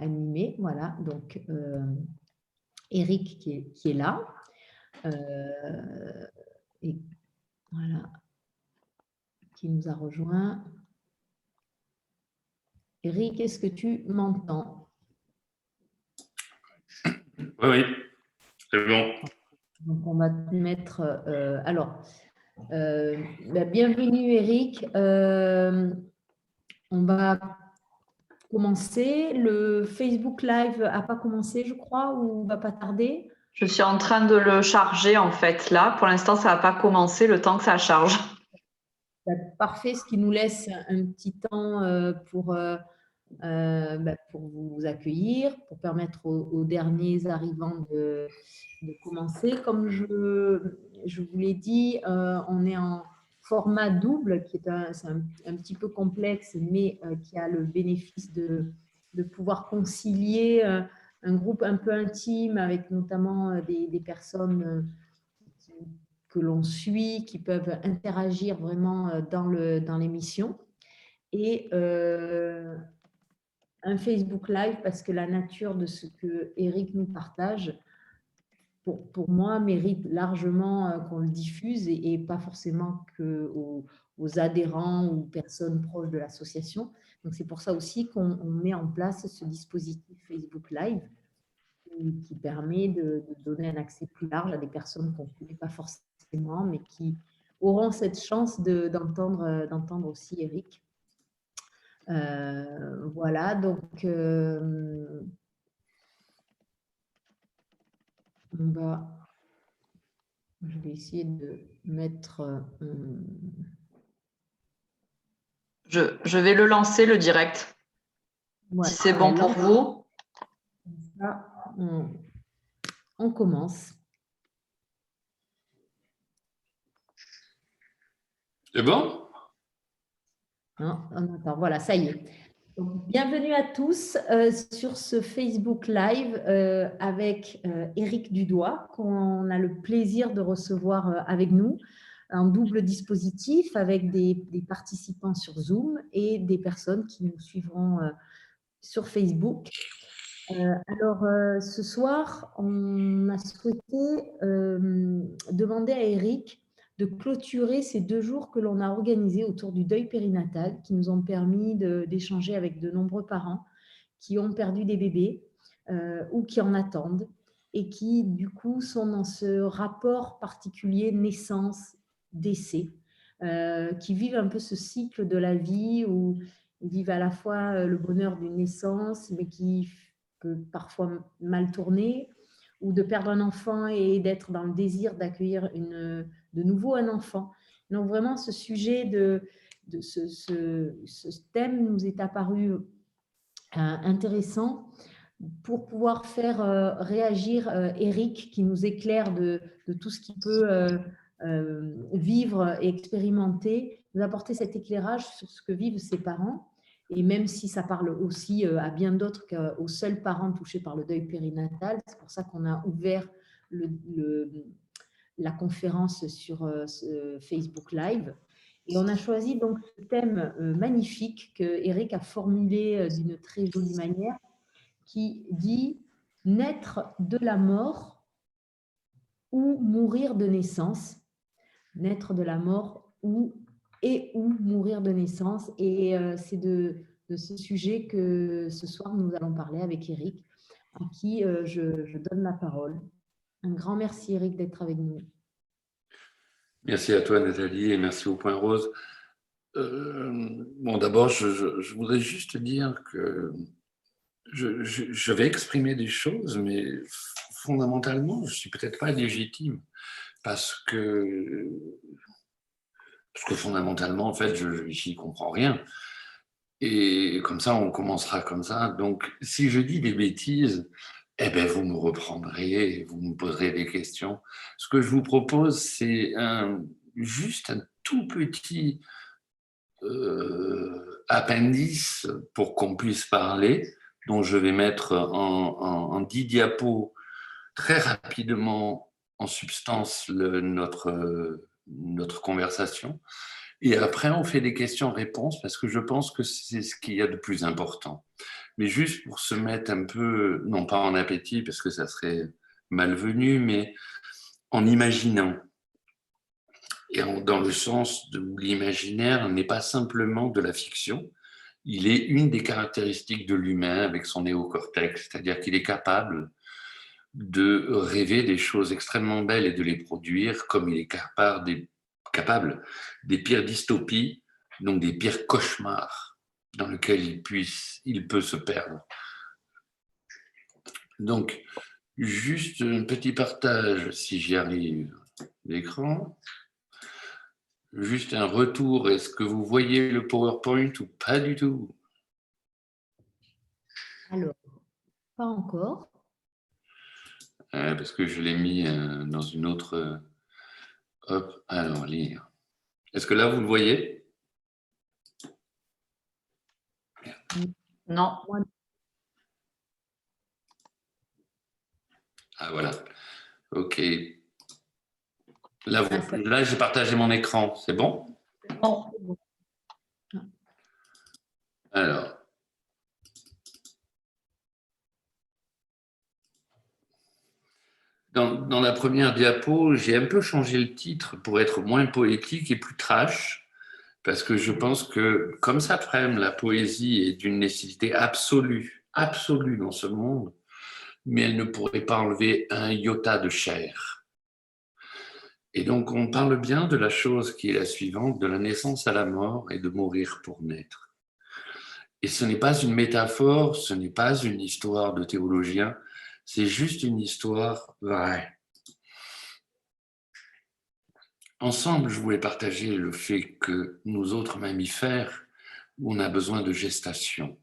animer. Voilà, donc Eric qui est là. Et voilà, qui nous a rejoint. Eric, est-ce que tu m'entends? Oui, c'est bon. Donc, on va te mettre. Bienvenue, Eric. On va commencer. Le Facebook Live n'a pas commencé, je crois, ou va pas tarder? Je suis en train de le charger, en fait. Là, pour l'instant, ça n'a pas commencé, le temps que ça charge. Parfait, ce qui nous laisse un petit temps pour vous accueillir, pour permettre aux derniers arrivants de commencer. Comme je vous l'ai dit, on est en format double, qui est un petit peu complexe, mais qui a le bénéfice de pouvoir concilier un groupe un peu intime avec notamment des personnes que l'on suit, qui peuvent interagir vraiment dans l'émission. Et un Facebook Live, parce que la nature de ce que Eric nous partage, pour moi, mérite largement qu'on le diffuse et pas forcément aux adhérents ou personnes proches de l'association. Donc, c'est pour ça aussi qu'on met en place ce dispositif Facebook Live qui permet de donner un accès plus large à des personnes qu'on ne connaît pas forcément, mais qui auront cette chance d'entendre aussi Eric. Voilà, donc je vais essayer de mettre... Je vais le lancer, le direct, si c'est bon pour vous. Ça, on commence. C'est bon? Non, on attend. Voilà, ça y est. Donc, bienvenue à tous sur ce Facebook Live avec Eric Dudoit, qu'on a le plaisir de recevoir avec nous. Un double dispositif avec des participants sur Zoom et des personnes qui nous suivront sur Facebook. Ce soir, on a souhaité demander à Eric de clôturer ces 2 jours que l'on a organisés autour du deuil périnatal, qui nous ont permis d'échanger avec de nombreux parents qui ont perdu des bébés ou qui en attendent et qui, du coup, sont dans ce rapport particulier naissance-décès, qui vivent un peu ce cycle de la vie où ils vivent à la fois le bonheur d'une naissance, mais qui peut parfois mal tourner, ou de perdre un enfant et d'être dans le désir d'accueillir de nouveau un enfant. Donc vraiment, ce sujet ce thème nous est apparu intéressant pour pouvoir faire réagir Eric, qui nous éclaire de tout ce qu'il peut vivre et expérimenter, nous apporter cet éclairage sur ce que vivent ses parents. Et même si ça parle aussi à bien d'autres qu'aux seuls parents touchés par le deuil périnatal, c'est pour ça qu'on a ouvert la conférence sur Facebook Live. Et on a choisi donc ce thème magnifique que Eric a formulé d'une très jolie manière, qui dit « Naître de la mort ou mourir de naissance ». Naître de la mort ou mourir de naissance. Et c'est de ce sujet que ce soir nous allons parler avec Eric, à qui je donne la parole. Un grand merci Eric d'être avec nous. Merci à toi Nathalie et merci au Point Rose. Bon, d'abord, je voudrais juste dire que je vais exprimer des choses, mais fondamentalement, je ne suis peut-être pas légitime parce que fondamentalement, en fait, je n'y comprends rien. Et comme ça, on commencera comme ça. Donc, si je dis des bêtises, eh ben, vous me reprendrez, vous me poserez des questions. Ce que je vous propose, c'est juste un tout petit appendice pour qu'on puisse parler, dont je vais mettre en 10 diapos très rapidement en substance notre conversation. Et après, on fait des questions-réponses parce que je pense que c'est ce qu'il y a de plus important. mais juste pour se mettre un peu, non pas en appétit, parce que ça serait malvenu, mais en imaginant. Et dans le sens où l'imaginaire n'est pas simplement de la fiction, il est une des caractéristiques de l'humain avec son néocortex, c'est-à-dire qu'il est capable de rêver des choses extrêmement belles et de les produire, comme il est capable des pires dystopies, donc des pires cauchemars dans lesquels il peut se perdre. Donc, juste un petit partage, si j'y arrive, d'écran. Juste un retour, est-ce que vous voyez le PowerPoint ou pas du tout? Alors, pas encore. Parce que je l'ai mis dans une autre... hop, alors, lire. Est-ce que là, vous le voyez? Non. Ah, voilà. OK. Là, j'ai partagé mon écran. C'est bon? Non. Alors. Dans la première diapo, j'ai un peu changé le titre pour être moins poétique et plus trash, parce que je pense que, comme ça, la poésie est d'une nécessité absolue dans ce monde, mais elle ne pourrait pas enlever un iota de chair. Et donc, on parle bien de la chose qui est la suivante, de la naissance à la mort et de mourir pour naître. Et ce n'est pas une métaphore, ce n'est pas une histoire de théologien, c'est juste une histoire vraie. Ensemble, je voulais partager le fait que nous autres mammifères, on a besoin de gestation.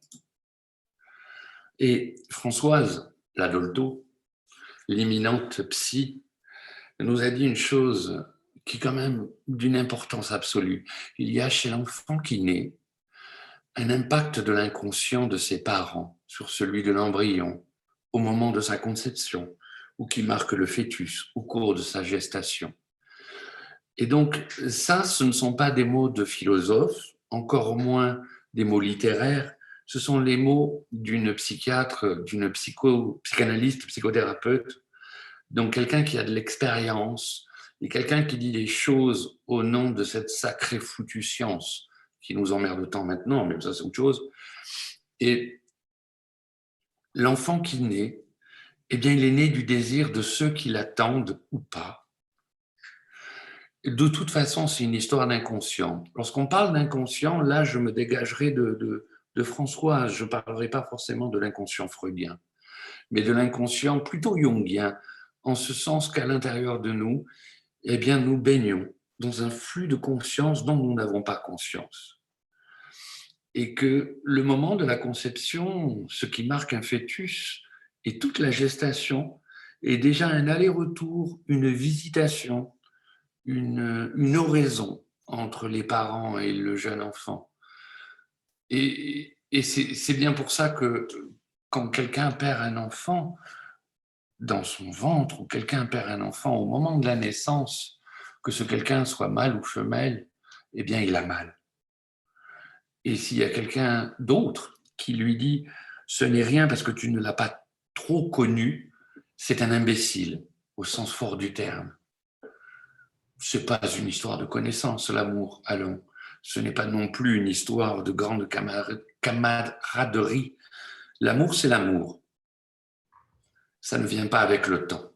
Et Françoise Ladolto, l'éminente psy, nous a dit une chose qui est quand même d'une importance absolue. Il y a chez l'enfant qui naît un impact de l'inconscient de ses parents sur celui de l'embryon au moment de sa conception ou qui marque le fœtus au cours de sa gestation. Et donc, ça, ce ne sont pas des mots de philosophe, encore moins des mots littéraires, ce sont les mots d'une psychiatre, d'une psychanalyste, psychothérapeute, donc quelqu'un qui a de l'expérience et quelqu'un qui dit les choses au nom de cette sacrée foutue science qui nous emmerde tant maintenant, mais ça c'est autre chose. Et l'enfant qui naît, eh bien, il est né du désir de ceux qui l'attendent ou pas. De toute façon, c'est une histoire d'inconscient. Lorsqu'on parle d'inconscient, là, je me dégagerai de Françoise. Je ne parlerai pas forcément de l'inconscient freudien, mais de l'inconscient plutôt jungien, en ce sens qu'à l'intérieur de nous, eh bien, nous baignons dans un flux de conscience dont nous n'avons pas conscience. Et que le moment de la conception, ce qui marque un fœtus, et toute la gestation, est déjà un aller-retour, une visitation, une oraison entre les parents et le jeune enfant. Et c'est bien pour ça que quand quelqu'un perd un enfant dans son ventre, ou quelqu'un perd un enfant au moment de la naissance, que ce quelqu'un soit mâle ou femelle, eh bien il a mal. Et s'il y a quelqu'un d'autre qui lui dit « ce n'est rien parce que tu ne l'as pas trop connu », c'est un imbécile, au sens fort du terme. Ce n'est pas une histoire de connaissance, l'amour, allons. Ce n'est pas non plus une histoire de grande camaraderie. L'amour, c'est l'amour. Ça ne vient pas avec le temps.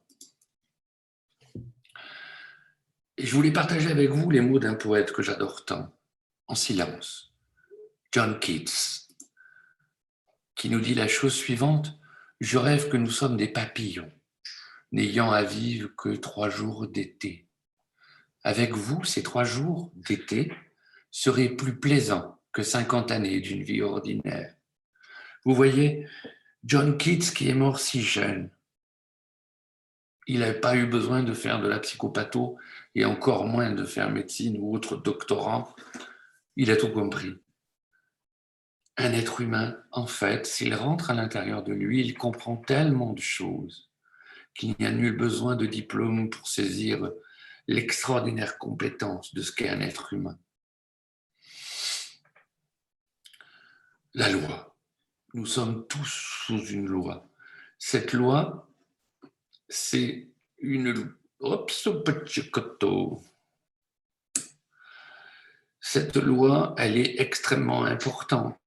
Et je voulais partager avec vous les mots d'un poète que j'adore tant, en silence, John Keats, qui nous dit la chose suivante: « Je rêve que nous sommes des papillons, n'ayant à vivre que 3 jours d'été. Avec vous, ces 3 jours d'été seraient plus plaisants que 50 années d'une vie ordinaire. » Vous voyez, John Keats qui est mort si jeune, il n'avait pas eu besoin de faire de la psychopatho et encore moins de faire médecine ou autre doctorat. Il a tout compris. Un être humain, en fait, s'il rentre à l'intérieur de lui, il comprend tellement de choses qu'il n'y a nul besoin de diplôme pour saisir l'extraordinaire compétence de ce qu'est un être humain. La loi. nous sommes tous sous une loi. Cette loi, c'est une... Cette loi, elle est extrêmement importante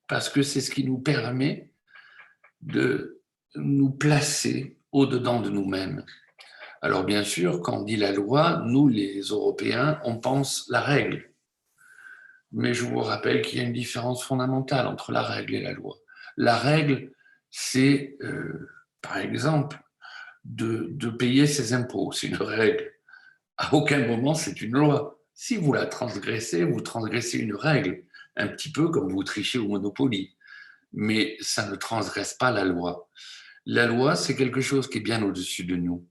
parce que c'est ce qui nous permet de nous placer au-dedans de nous-mêmes. Alors bien sûr, quand on dit la loi, nous les Européens, on pense la règle. Mais je vous rappelle qu'il y a une différence fondamentale entre la règle et la loi. La règle, c'est, par exemple, de payer ses impôts. C'est une règle. À aucun moment, c'est une loi. Si vous la transgressez, vous transgressez une règle, un petit peu comme vous trichez au Monopoly. Mais ça ne transgresse pas la loi. La loi, c'est quelque chose qui est bien au-dessus de nous.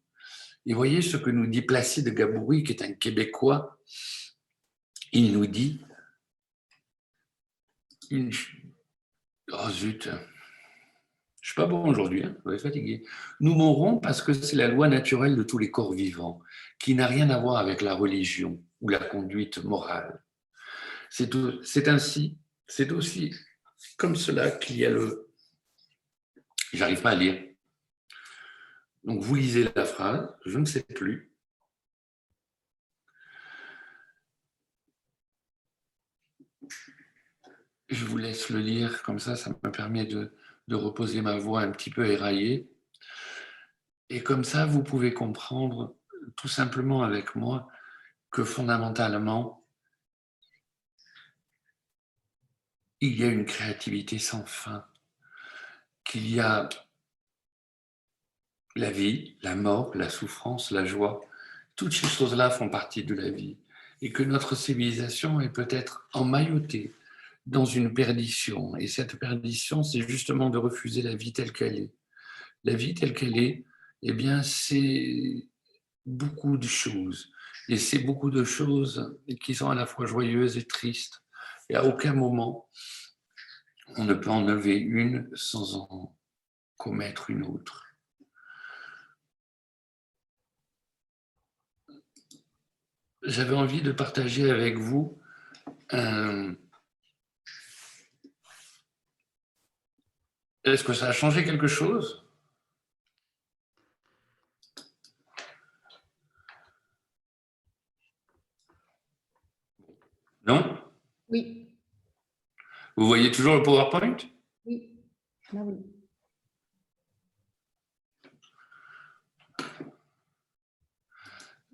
Et voyez ce que nous dit Placide Gaboury, qui est un Québécois. Il nous dit... Oh zut, je ne suis pas bon aujourd'hui, je vais être fatigué. Nous mourrons parce que c'est la loi naturelle de tous les corps vivants, qui n'a rien à voir avec la religion ou la conduite morale. C'est ainsi, c'est aussi comme cela qu'il y a le... J'arrive pas à lire. Donc vous lisez la phrase, je ne sais plus. Je vous laisse le lire, comme ça me permet de reposer ma voix un petit peu éraillée. Et comme ça, vous pouvez comprendre tout simplement avec moi que fondamentalement, il y a une créativité sans fin, qu'il y a la vie, la mort, la souffrance, la joie. Toutes ces choses-là font partie de la vie et que notre civilisation est peut-être emmaillotée dans une perdition. Et cette perdition, c'est justement de refuser la vie telle qu'elle est. La vie telle qu'elle est, eh bien, c'est beaucoup de choses. Et c'est beaucoup de choses qui sont à la fois joyeuses et tristes. Et à aucun moment, on ne peut en enlever une sans en commettre une autre. J'avais envie de partager avec vous Est-ce que ça a changé quelque chose ? Non ? Oui. Vous voyez toujours le PowerPoint ? Oui. Là, oui.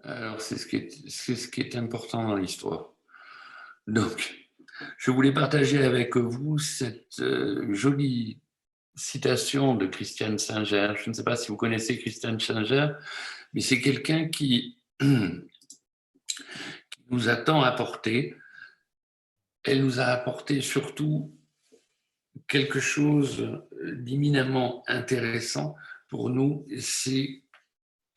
Alors, c'est ce qui est important dans l'histoire. Donc, je voulais partager avec vous cette jolie citation de Christiane Singer. Je ne sais pas si vous connaissez Christiane Singer, mais c'est quelqu'un qui nous a tant apporté. Elle nous a apporté surtout quelque chose d'éminemment intéressant pour nous, c'est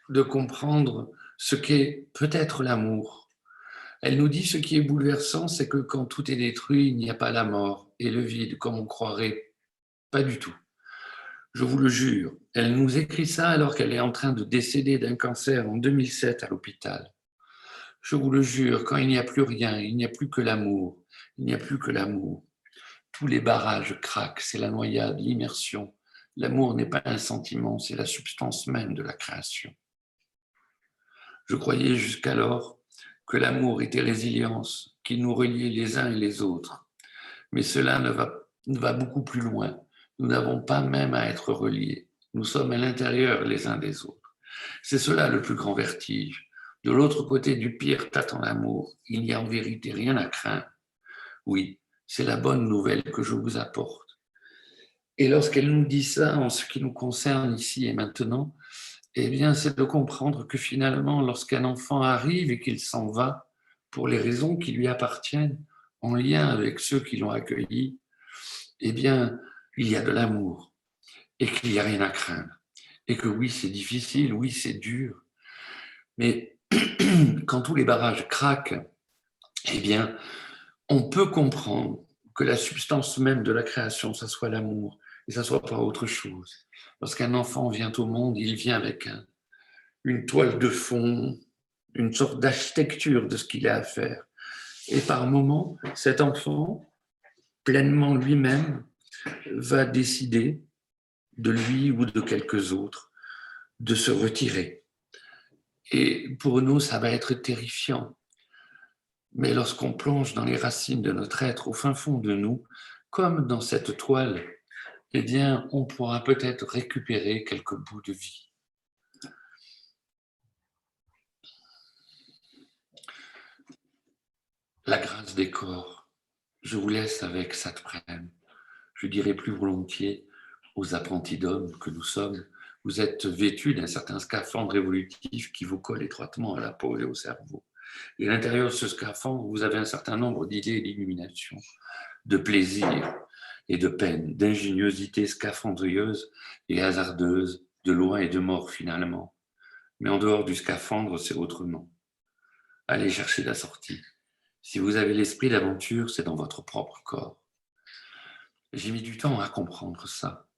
de comprendre ce qu'est peut-être l'amour. Elle nous dit ce qui est bouleversant, c'est que quand tout est détruit, il n'y a pas la mort et le vide, comme on croirait. Pas du tout. Je vous le jure. Elle nous écrit ça alors qu'elle est en train de décéder d'un cancer en 2007 à l'hôpital. Je vous le jure, quand il n'y a plus rien, il n'y a plus que l'amour. Il n'y a plus que l'amour. Tous les barrages craquent, c'est la noyade, l'immersion. L'amour n'est pas un sentiment, c'est la substance même de la création. Je croyais jusqu'alors que l'amour était résilience, qu'il nous reliait les uns et les autres. Mais cela ne va beaucoup plus loin. Nous n'avons pas même à être reliés. Nous sommes à l'intérieur les uns des autres. C'est cela le plus grand vertige. De l'autre côté du pire t'attend l'amour. Il n'y a en vérité rien à craindre. Oui, c'est la bonne nouvelle que je vous apporte. Et lorsqu'elle nous dit ça, en ce qui nous concerne ici et maintenant, eh bien, c'est de comprendre que finalement, lorsqu'un enfant arrive et qu'il s'en va, pour les raisons qui lui appartiennent, en lien avec ceux qui l'ont accueilli, eh bien, il y a de l'amour et qu'il n'y a rien à craindre. Et que oui, c'est difficile, oui, c'est dur, mais quand tous les barrages craquent, eh bien, on peut comprendre que la substance même de la création, ça soit l'amour et ça soit pas autre chose. Lorsqu'un enfant vient au monde, il vient avec une toile de fond, une sorte d'architecture de ce qu'il a à faire. Et par moments, cet enfant, pleinement lui-même, va décider de lui ou de quelques autres de se retirer. Et pour nous, ça va être terrifiant. Mais lorsqu'on plonge dans les racines de notre être, au fin fond de nous, comme dans cette toile, eh bien, on pourra peut-être récupérer quelques bouts de vie. La grâce des corps. Je vous laisse avec Satprem. Je dirais plus volontiers aux apprentis d'hommes que nous sommes. Vous êtes vêtus d'un certain scaphandre évolutif qui vous colle étroitement à la peau et au cerveau. Et à l'intérieur de ce scaphandre, vous avez un certain nombre d'idées d'illumination, de plaisir et de peine, d'ingéniosité scaphandrieuse et hasardeuse, de loi et de mort finalement. Mais en dehors du scaphandre, c'est autrement. Allez chercher la sortie. Si vous avez l'esprit d'aventure, c'est dans votre propre corps. J'ai mis du temps à comprendre ça.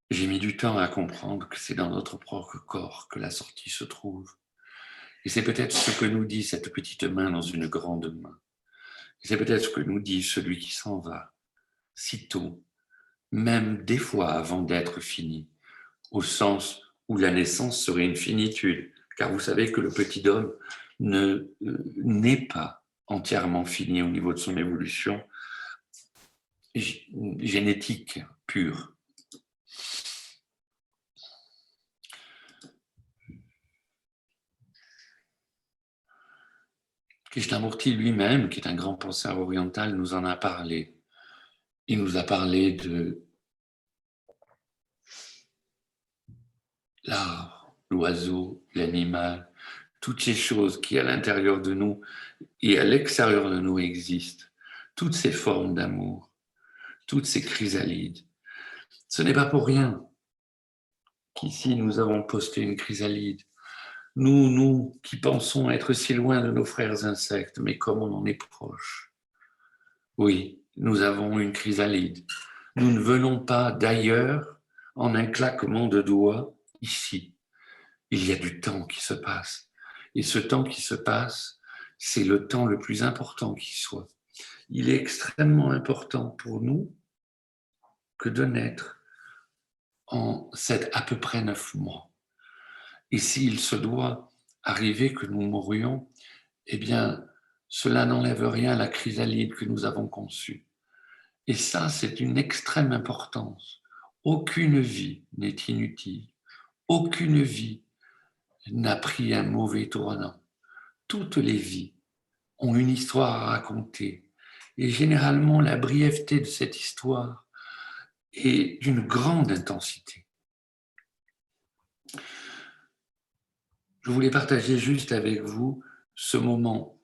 J'ai mis du temps à comprendre que c'est dans notre propre corps que la sortie se trouve. Et c'est peut-être ce que nous dit cette petite main dans une grande main. Et c'est peut-être ce que nous dit celui qui s'en va, si tôt, même des fois avant d'être fini, au sens où la naissance serait une finitude, car vous savez que le petit homme n'est pas entièrement fini au niveau de son évolution génétique pure. Krishnamurti lui-même, qui est un grand penseur oriental, nous en a parlé. Il nous a parlé de l'arbre, l'oiseau, l'animal, toutes ces choses qui à l'intérieur de nous et à l'extérieur de nous existent, toutes ces formes d'amour, toutes ces chrysalides. Ce n'est pas pour rien qu'ici nous avons posté une chrysalide. Nous qui pensons être si loin de nos frères insectes, mais comme on en est proche. Oui, nous avons une chrysalide. Nous ne venons pas d'ailleurs en un claquement de doigts ici. Il y a du temps qui se passe. Et ce temps qui se passe, c'est le temps le plus important qui soit. Il est extrêmement important pour nous que de naître en à peu près 9 mois. Et s'il se doit arriver que nous mourions, eh bien, cela n'enlève rien à la chrysalide que nous avons conçue. Et ça, c'est une extrême importance. Aucune vie n'est inutile. Aucune vie n'a pris un mauvais tournant. Toutes les vies ont une histoire à raconter. Et généralement, la brièveté de cette histoire est d'une grande intensité. Je voulais partager juste avec vous ce moment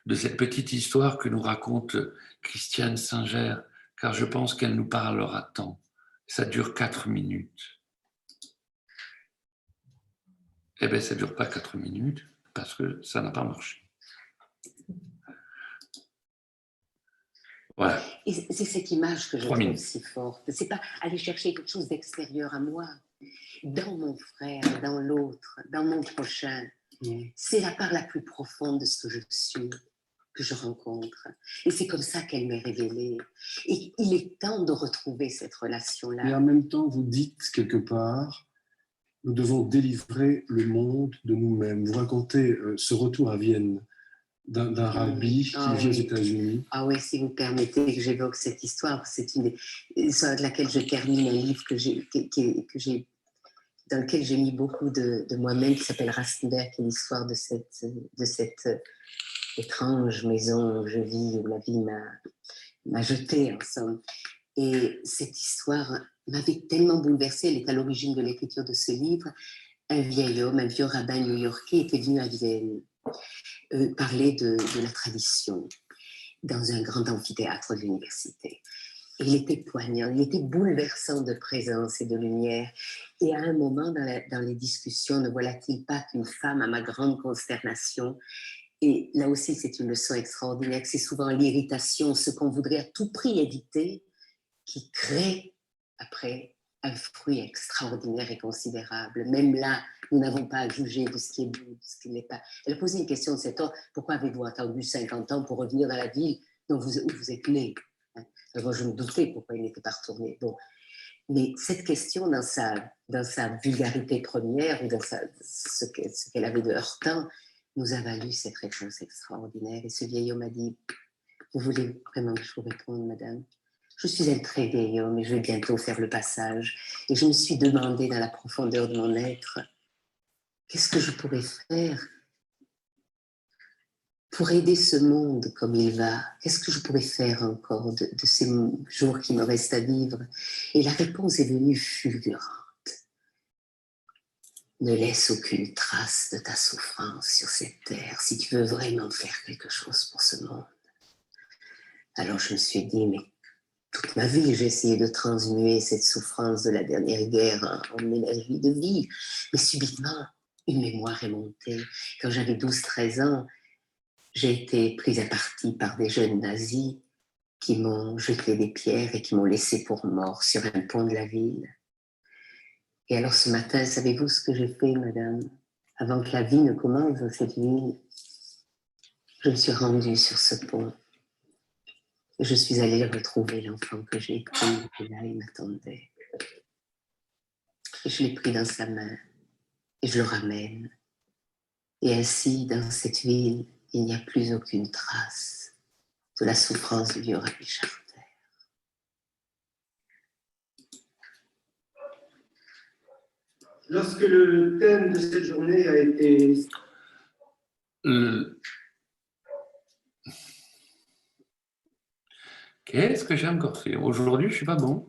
de cette petite histoire que nous raconte Christiane Singer, car je pense qu'elle nous parlera tant. Ça dure 4 minutes. Eh bien, ça ne dure pas 4 minutes parce que ça n'a pas marché. Voilà. Et c'est cette image que je trouve si forte. C'est pas aller chercher quelque chose d'extérieur à moi, dans mon frère, dans l'autre, dans mon prochain. C'est la part la plus profonde de ce que je suis, que je rencontre. Et c'est comme ça qu'elle m'est révélée. Et il est temps de retrouver cette relation-là. Et en même temps, vous dites quelque part, nous devons délivrer le monde de nous-mêmes. Vous racontez ce retour à Vienne d'un rabbi qui vit aux États-Unis. Ah oui, si vous permettez que j'évoque cette histoire, c'est une histoire de laquelle je termine un livre dans lequel j'ai mis beaucoup de moi-même, qui s'appelle Rastenberg, qui est l'histoire de cette étrange maison où je vis, où la vie m'a jetée, en somme. Et cette histoire m'avait tellement bouleversée, elle est à l'origine de l'écriture de ce livre. Un vieil homme, un vieux rabbin new-yorkais était venu à Vienne parler de la tradition dans un grand amphithéâtre de l'université. Et il était poignant, il était bouleversant de présence et de lumière. Et à un moment dans les discussions, ne voilà-t-il pas qu'une femme, à ma grande consternation, et là aussi c'est une leçon extraordinaire, que c'est souvent l'irritation, ce qu'on voudrait à tout prix éviter, qui crée après un fruit extraordinaire et considérable. Même là, nous n'avons pas à juger de ce qui est beau, de ce qui n'est pas. Elle a posé une question de cet ordre. Pourquoi avez-vous attendu 50 ans pour revenir dans la ville où vous êtes né? Alors, je me doutais pourquoi il n'était pas retourné. Bon. Mais cette question, dans sa vulgarité première, ou dans ce qu'elle avait de heurtant, nous a valu cette réponse extraordinaire. Et ce vieil homme a dit, vous voulez vraiment que je vous réponde, madame? Je suis un très vieil homme et je vais bientôt faire le passage. Et je me suis demandé dans la profondeur de mon être, qu'est-ce que je pourrais faire pour aider ce monde comme il va? Qu'est-ce que je pourrais faire encore de ces jours qui me restent à vivre? Et la réponse est venue fulgurante. Ne laisse aucune trace de ta souffrance sur cette terre si tu veux vraiment faire quelque chose pour ce monde. Alors je me suis dit, mais toute ma vie, j'ai essayé de transmuer cette souffrance de la dernière guerre en énergie de vie. Mais subitement, une mémoire est montée. Quand j'avais 12-13 ans, j'ai été prise à partie par des jeunes nazis qui m'ont jeté des pierres et qui m'ont laissé pour mort sur un pont de la ville. Et alors ce matin, savez-vous ce que j'ai fait, madame? Avant que la vie ne commence dans cette ville, je me suis rendue sur ce pont. Et je suis allée retrouver l'enfant que j'ai pris, et là, il m'attendait. Et je l'ai pris dans sa main, et je le ramène. Et ainsi, dans cette ville, il n'y a plus aucune trace de la souffrance du vieux Rabbi Charter. Lorsque le thème de cette journée a été... Qu'est-ce que j'ai encore fait? Aujourd'hui, je ne suis pas bon.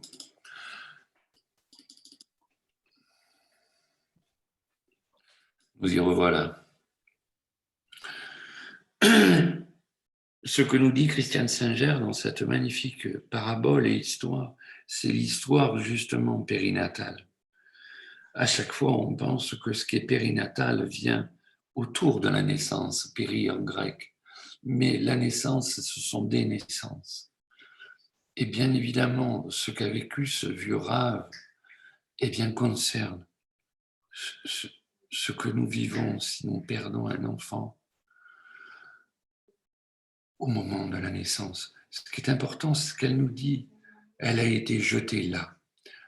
Nous y revoilà. Ce que nous dit Christiane Singer dans cette magnifique parabole et histoire, c'est l'histoire justement périnatale. À chaque fois, on pense que ce qui est périnatal vient autour de la naissance, péri en grec. Mais la naissance, ce sont des naissances. Et bien évidemment, ce qu'a vécu ce vieux rave, eh bien, concerne ce que nous vivons si nous perdons un enfant au moment de la naissance. Ce qui est important, c'est ce qu'elle nous dit. Elle a été jetée là.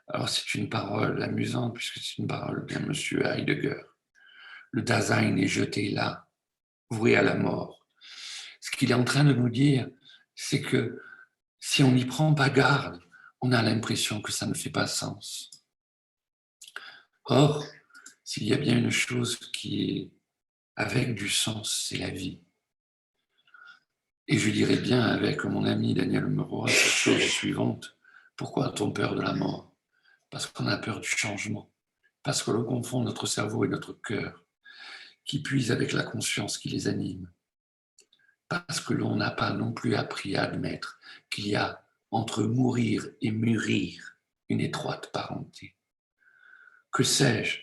Alors, c'est une parole amusante, puisque c'est une parole d'un monsieur Heidegger. Le Dasein est jeté là, voué à la mort. Ce qu'il est en train de nous dire, c'est que si on n'y prend pas garde, on a l'impression que ça ne fait pas sens. Or, s'il y a bien une chose qui est avec du sens, c'est la vie. Et je dirais bien avec mon ami Daniel Meroy cette chose suivante. Pourquoi a-t-on peur de la mort? Parce qu'on a peur du changement. Parce que l'on confond notre cerveau et notre cœur, qui puisent avec la conscience qui les anime. Parce que l'on n'a pas non plus appris à admettre qu'il y a entre mourir et mûrir une étroite parenté. Que sais-je?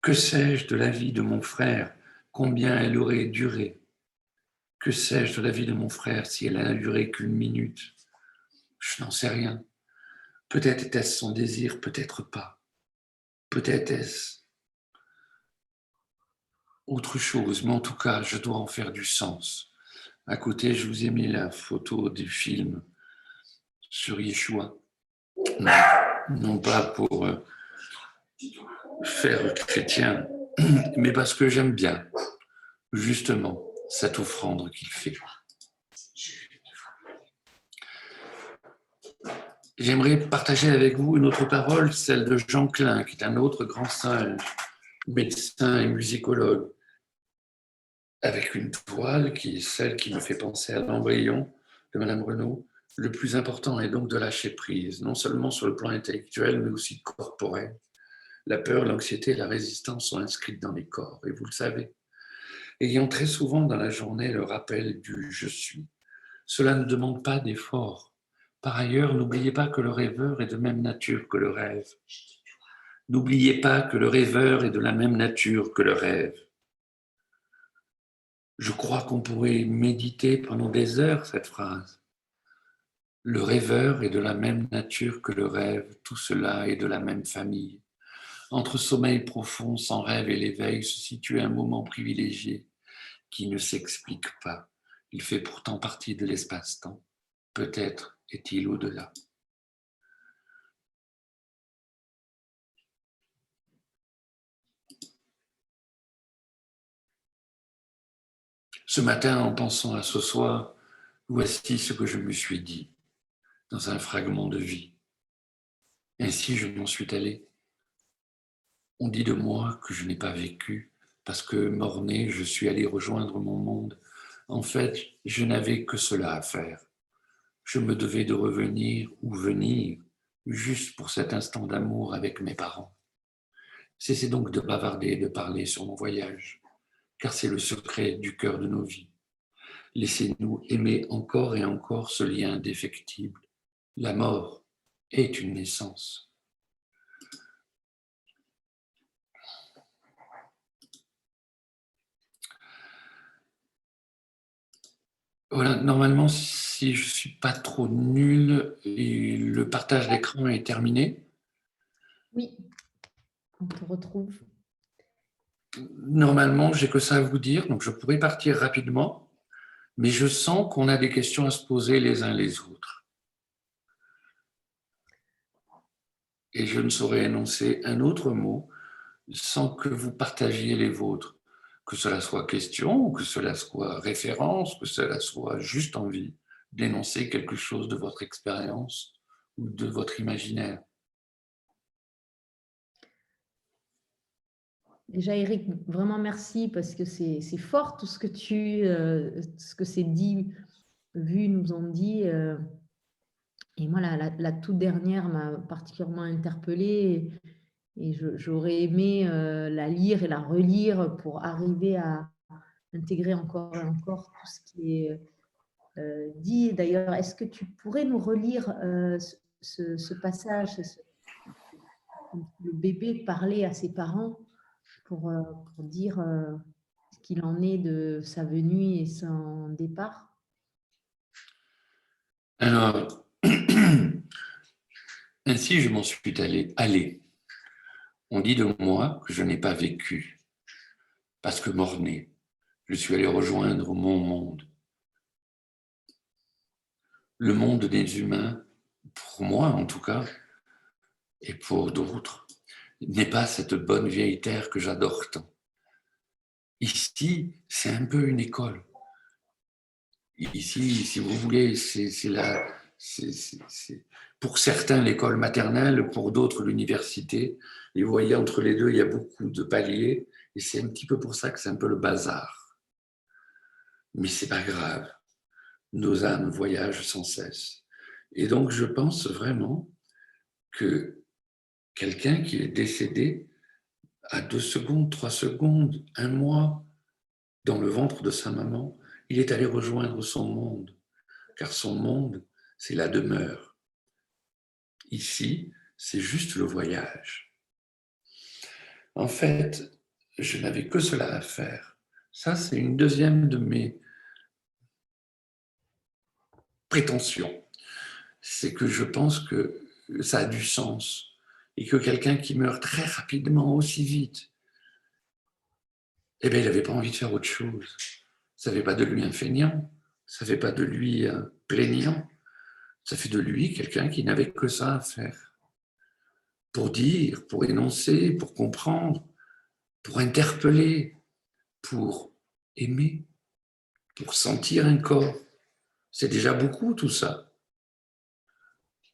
Que sais-je de la vie de mon frère? Combien elle aurait duré? Que sais-je de la vie de mon frère si elle n'a duré qu'une minute? Je n'en sais rien. Peut-être était-ce son désir, peut-être pas. Peut-être est-ce autre chose, mais en tout cas, je dois en faire du sens. À côté, je vous ai mis la photo du film sur Yeshua. Non pas pour faire chrétien, mais parce que j'aime bien, justement, cette offrande qu'il fait. J'aimerais partager avec vous une autre parole, celle de Jean Klein, qui est un autre grand sage, médecin et musicologue, avec une toile qui est celle qui me fait penser à l'embryon de Madame Renaud. Le plus important est donc de lâcher prise, non seulement sur le plan intellectuel, mais aussi corporel. La peur, l'anxiété et la résistance sont inscrites dans les corps, et vous le savez. Ayant très souvent dans la journée le rappel du « je suis », cela ne demande pas d'effort. Par ailleurs, n'oubliez pas que le rêveur est de même nature que le rêve. N'oubliez pas que le rêveur est de la même nature que le rêve. Je crois qu'on pourrait méditer pendant des heures cette phrase. Le rêveur est de la même nature que le rêve, tout cela est de la même famille. Entre sommeil profond, sans rêve et l'éveil se situe un moment privilégié qui ne s'explique pas. Il fait pourtant partie de l'espace-temps. Peut-être est-il au-delà? Ce matin, en pensant à ce soir, voici ce que je me suis dit dans un fragment de vie. Ainsi, je m'en suis allé. On dit de moi que je n'ai pas vécu parce que, mort-né, je suis allé rejoindre mon monde. En fait, je n'avais que cela à faire. Je me devais de revenir ou venir juste pour cet instant d'amour avec mes parents. Cessez donc de bavarder et de parler sur mon voyage, car c'est le secret du cœur de nos vies. Laissez-nous aimer encore et encore ce lien indéfectible. La mort est une naissance. Voilà, normalement, si je ne suis pas trop nul, le partage d'écran est terminé. Oui, on te retrouve. Normalement, j'ai que ça à vous dire, donc je pourrais partir rapidement, mais je sens qu'on a des questions à se poser les uns les autres. Et je ne saurais énoncer un autre mot sans que vous partagiez les vôtres, que cela soit question, que cela soit référence, que cela soit juste envie d'énoncer quelque chose de votre expérience ou de votre imaginaire. Déjà, Eric, vraiment merci parce que c'est fort tout ce que ce que ces 10 vues nous ont dit. Et moi, la toute dernière m'a particulièrement interpellée et j'aurais aimé la lire et la relire pour arriver à intégrer encore et encore tout ce qui est dit. D'ailleurs, est-ce que tu pourrais nous relire ce passage, le bébé parler à ses parents pour dire ce qu'il en est de sa venue et son départ? Alors, ainsi je m'en suis allé. On dit de moi que je n'ai pas vécu, parce que mort-né, je suis allé rejoindre mon monde. Le monde des humains, pour moi en tout cas, et pour d'autres, n'est pas cette bonne vieille terre que j'adore tant. Ici, c'est un peu une école. Ici, si vous voulez, c'est pour certains l'école maternelle, pour d'autres l'université. Et vous voyez, entre les deux, il y a beaucoup de paliers. Et c'est un petit peu pour ça que c'est un peu le bazar. Mais c'est pas grave. Nos âmes voyagent sans cesse. Et donc, je pense vraiment que quelqu'un qui est décédé à 2 secondes, 3 secondes, 1 mois, dans le ventre de sa maman, il est allé rejoindre son monde, car son monde, c'est la demeure. Ici, c'est juste le voyage. En fait, je n'avais que cela à faire. Ça, c'est une deuxième de mes prétentions. C'est que je pense que ça a du sens et que quelqu'un qui meurt très rapidement, aussi vite, eh bien, il n'avait pas envie de faire autre chose. Ça ne fait pas de lui un feignant, ça ne fait pas de lui un plaignant, ça fait de lui quelqu'un qui n'avait que ça à faire. Pour dire, pour énoncer, pour comprendre, pour interpeller, pour aimer, pour sentir un corps. C'est déjà beaucoup tout ça.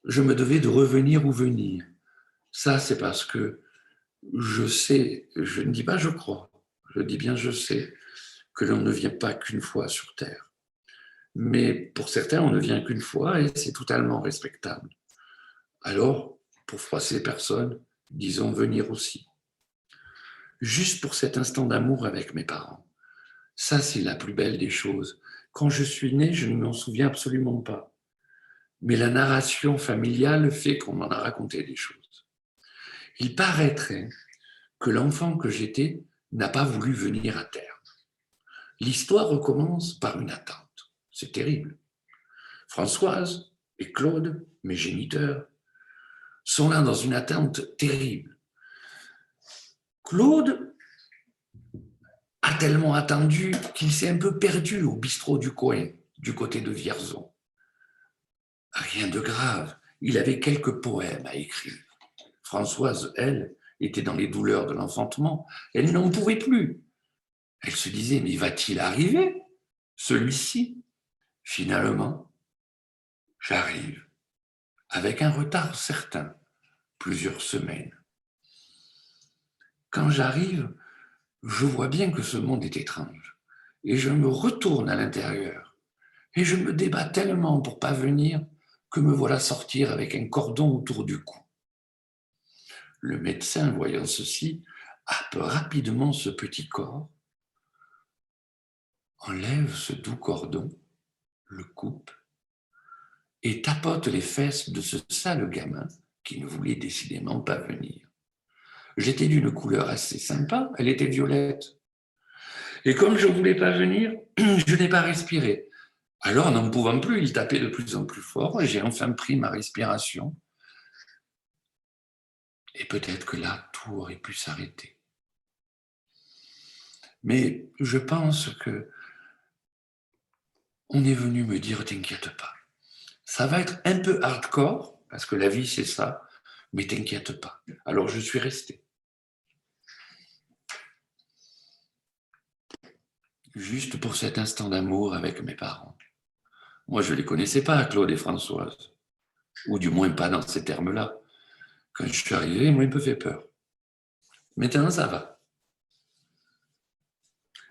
Je me devais de revenir ou venir. Ça, c'est parce que je sais, je ne dis pas je crois, je dis bien je sais que l'on ne vient pas qu'une fois sur Terre. Mais pour certains, on ne vient qu'une fois et c'est totalement respectable. Alors, pour ces personnes, disons venir aussi. Juste pour cet instant d'amour avec mes parents. Ça, c'est la plus belle des choses. Quand je suis né, je ne m'en souviens absolument pas. Mais la narration familiale fait qu'on m'en a raconté des choses. Il paraîtrait que l'enfant que j'étais n'a pas voulu venir à terme. L'histoire recommence par une attente. C'est terrible. Françoise et Claude, mes géniteurs, sont là dans une attente terrible. Claude a tellement attendu qu'il s'est un peu perdu au bistrot du coin, du côté de Vierzon. Rien de grave. Il avait quelques poèmes à écrire. Françoise, elle, était dans les douleurs de l'enfantement. Elle n'en pouvait plus. Elle se disait, mais va-t-il arriver, celui-ci? Finalement, j'arrive, avec un retard certain, plusieurs semaines. Quand j'arrive, je vois bien que ce monde est étrange et je me retourne à l'intérieur et je me débat tellement pour pas venir que me voilà sortir avec un cordon autour du cou. Le médecin, voyant ceci, happe rapidement ce petit corps, enlève ce doux cordon, le coupe et tapote les fesses de ce sale gamin qui ne voulait décidément pas venir. J'étais d'une couleur assez sympa, elle était violette. Et comme je ne voulais pas venir, je n'ai pas respiré. Alors, n'en pouvant plus, il tapait de plus en plus fort et j'ai enfin pris ma respiration. Et peut-être que là, tout aurait pu s'arrêter. Mais je pense que on est venu me dire, t'inquiète pas. Ça va être un peu hardcore, parce que la vie, c'est ça, mais t'inquiète pas. Alors, je suis resté. Juste pour cet instant d'amour avec mes parents. Moi, je ne les connaissais pas, Claude et Françoise. Ou du moins pas dans ces termes-là. Quand je suis arrivé, moi, il me fait peur. Maintenant, ça va.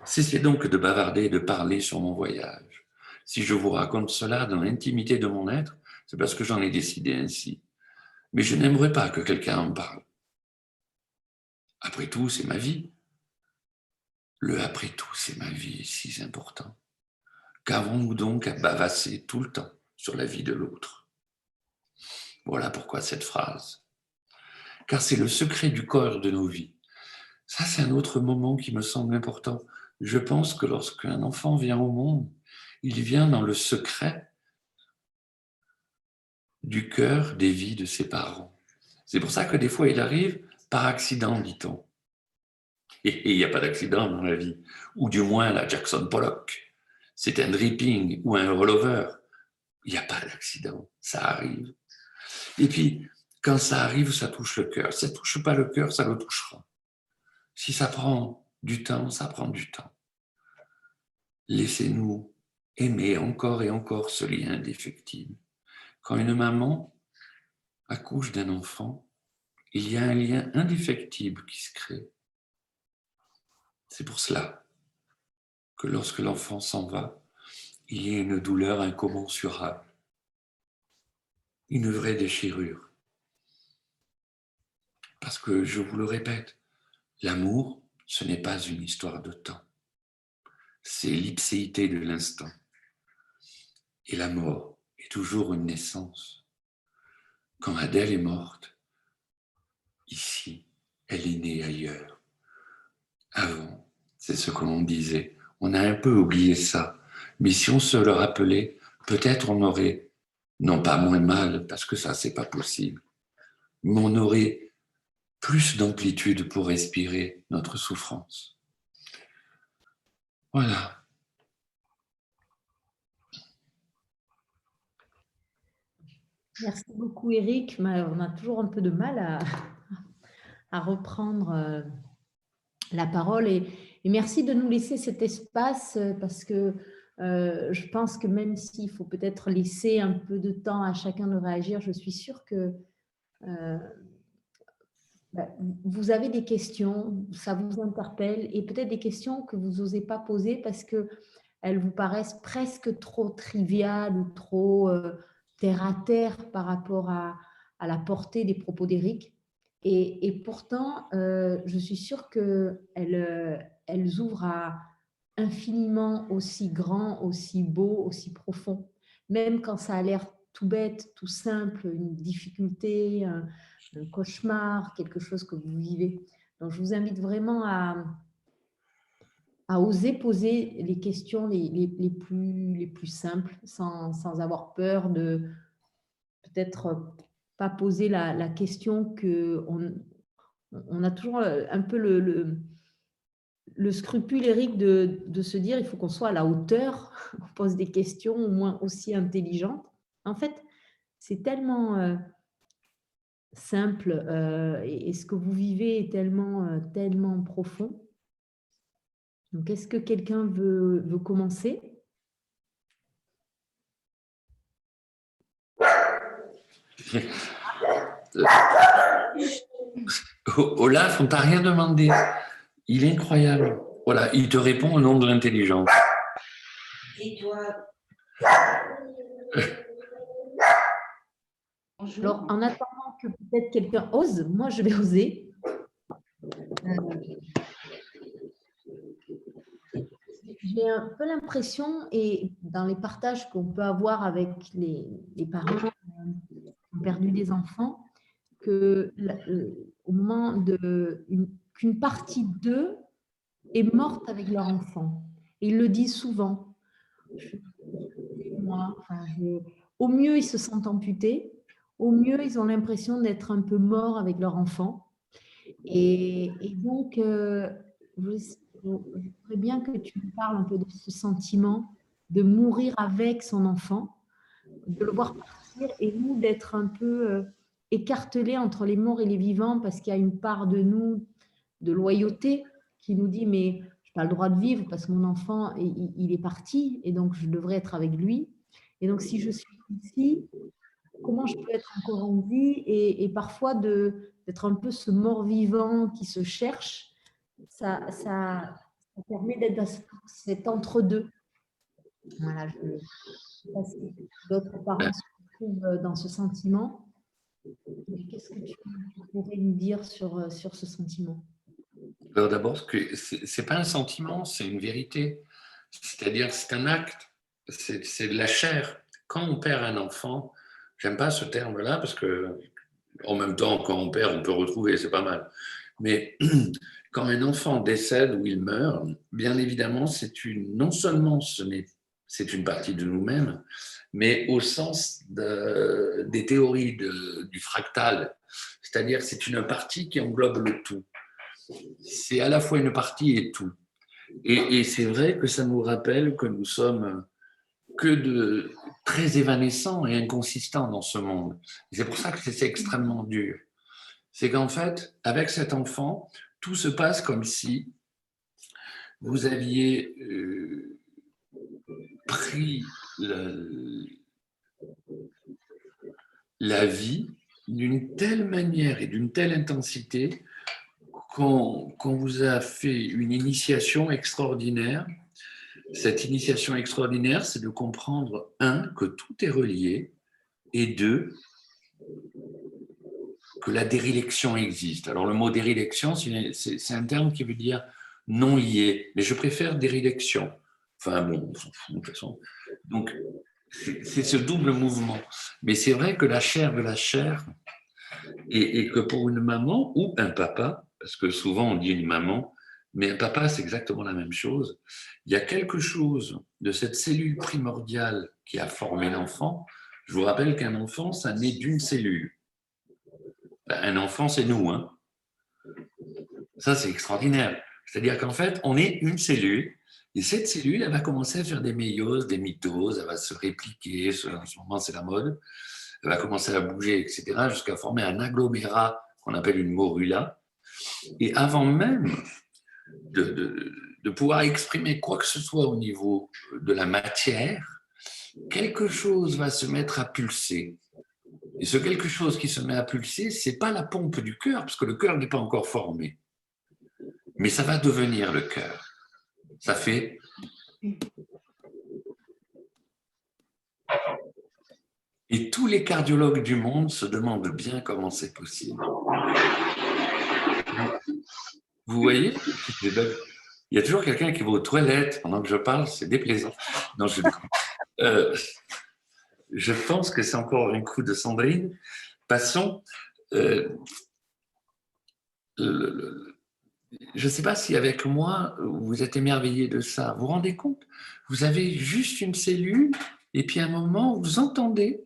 Cessez donc de bavarder et de parler sur mon voyage. Si je vous raconte cela dans l'intimité de mon être, c'est parce que j'en ai décidé ainsi. Mais je n'aimerais pas que quelqu'un en parle. Après tout, c'est ma vie. Le après tout, c'est ma vie, est si important. Qu'avons-nous donc à bavasser tout le temps sur la vie de l'autre? Voilà pourquoi cette phrase. Car c'est le secret du corps de nos vies. Ça, c'est un autre moment qui me semble important. Je pense que lorsqu'un enfant vient au monde, il vient dans le secret du cœur des vies de ses parents. C'est pour ça que des fois, il arrive par accident, dit-on. Et il n'y a pas d'accident dans la vie. Ou du moins, la Jackson Pollock. C'est un dripping ou un rollover. Il n'y a pas d'accident. Ça arrive. Et puis, quand ça arrive, ça touche le cœur. Si ça ne touche pas le cœur, ça le touchera. Si ça prend du temps, ça prend du temps. Laissez-nous aimer encore et encore ce lien indéfectible. Quand une maman accouche d'un enfant, il y a un lien indéfectible qui se crée. C'est pour cela que lorsque l'enfant s'en va, il y a une douleur incommensurable, une vraie déchirure. Parce que, je vous le répète, l'amour, ce n'est pas une histoire de temps. C'est l'ipséité de l'instant. Et la mort est toujours une naissance. Quand Adèle est morte, ici, elle est née ailleurs. Avant, c'est ce que l'on disait. On a un peu oublié ça. Mais si on se le rappelait, peut-être on aurait, non pas moins mal, parce que ça, c'est pas possible, mais on aurait plus d'amplitude pour respirer notre souffrance. Voilà. Merci beaucoup, Eric. On a toujours un peu de mal à reprendre la parole et merci de nous laisser cet espace parce que je pense que même s'il faut peut-être laisser un peu de temps à chacun de réagir, je suis sûre que vous avez des questions, ça vous interpelle et peut-être des questions que vous n'osez pas poser parce qu'elles vous paraissent presque trop triviales ou trop terre à terre par rapport à la portée des propos d'Éric. Et pourtant, je suis sûre qu'elles ouvrent à infiniment aussi grand, aussi beau, aussi profond. Même quand ça a l'air tout bête, tout simple, une difficulté, un cauchemar, quelque chose que vous vivez. Donc, je vous invite vraiment à oser poser les questions les plus simples sans avoir peur de peut-être pas poser la question qu'on a toujours un peu le scrupule, Eric, de se dire il faut qu'on soit à la hauteur, qu'on pose des questions au moins aussi intelligentes. En fait, c'est tellement simple et ce que vous vivez est tellement profond. Donc, est-ce que quelqu'un veut commencer? Olaf, on t'a rien demandé. Il est incroyable. Voilà, il te répond au nom de l'intelligence. Et toi? Alors, en attendant que peut-être quelqu'un ose, moi, je vais oser. J'ai un peu l'impression, et dans les partages qu'on peut avoir avec les parents qui ont perdu des enfants, que au moment qu'une partie d'eux est morte avec leur enfant. Et ils le disent souvent. Moi, au mieux, ils se sentent amputés. Au mieux, ils ont l'impression d'être un peu morts avec leur enfant. Et donc, je voudrais bien que tu me parles un peu de ce sentiment de mourir avec son enfant, de le voir partir et nous d'être un peu écartelés entre les morts et les vivants parce qu'il y a une part de nous, de loyauté, qui nous dit mais je n'ai pas le droit de vivre parce que mon enfant, il est parti et donc je devrais être avec lui. Et donc, si je suis ici, comment je peux être encore en vie et parfois d'être un peu ce mort-vivant qui se cherche, ça permet d'être dans cet entre-deux. Voilà, je ne sais pas si d'autres parents se retrouvent dans ce sentiment. Mais qu'est-ce que tu pourrais nous dire sur ce sentiment? Alors d'abord, ce n'est pas un sentiment, c'est une vérité. C'est-à-dire que c'est un acte, c'est de la chair. Quand on perd un enfant, j'aime pas ce terme-là parce que en même temps, quand on perd, on peut retrouver, c'est pas mal. Mais quand un enfant décède ou il meurt, bien évidemment, non seulement c'est une partie de nous-mêmes, mais au sens des théories du fractal, c'est-à-dire que c'est une partie qui englobe le tout. C'est à la fois une partie et tout. Et c'est vrai que ça nous rappelle que nous sommes que très évanescents et inconsistants dans ce monde. C'est pour ça que c'est extrêmement dur. C'est qu'en fait, avec cet enfant, tout se passe comme si vous aviez pris la vie d'une telle manière et d'une telle intensité qu'on vous a fait une initiation extraordinaire. Cette initiation extraordinaire, c'est de comprendre, un, que tout est relié, et deux, que la déréliction existe. Alors le mot déréliction, c'est un terme qui veut dire non lié, mais je préfère déréliction. Enfin bon, on s'en fout de toute façon. Donc c'est ce double mouvement. Mais c'est vrai que la chair de la chair, et que pour une maman ou un papa, parce que souvent on dit une maman, mais un papa c'est exactement la même chose, il y a quelque chose de cette cellule primordiale qui a formé l'enfant. Je vous rappelle qu'un enfant, ça naît d'une cellule. Un enfant, c'est nous. Hein. Ça, c'est extraordinaire. C'est-à-dire qu'en fait, on est une cellule, et cette cellule, elle va commencer à faire des méioses, des mitoses, elle va se répliquer, en ce moment, c'est la mode, elle va commencer à bouger, etc., jusqu'à former un agglomérat qu'on appelle une morula. Et avant même de pouvoir exprimer quoi que ce soit au niveau de la matière, quelque chose va se mettre à pulser. Et ce quelque chose qui se met à pulser, ce n'est pas la pompe du cœur, parce que le cœur n'est pas encore formé. Mais ça va devenir le cœur. Ça fait... Et tous les cardiologues du monde se demandent bien comment c'est possible. Vous voyez, il y a toujours quelqu'un qui va aux toilettes pendant que je parle, c'est déplaisant. Non, je pense que c'est encore un coup de Sandrine. Passons. Je ne sais pas si avec moi, vous êtes émerveillés de ça. Vous vous rendez compte? Vous avez juste une cellule et puis à un moment, vous entendez.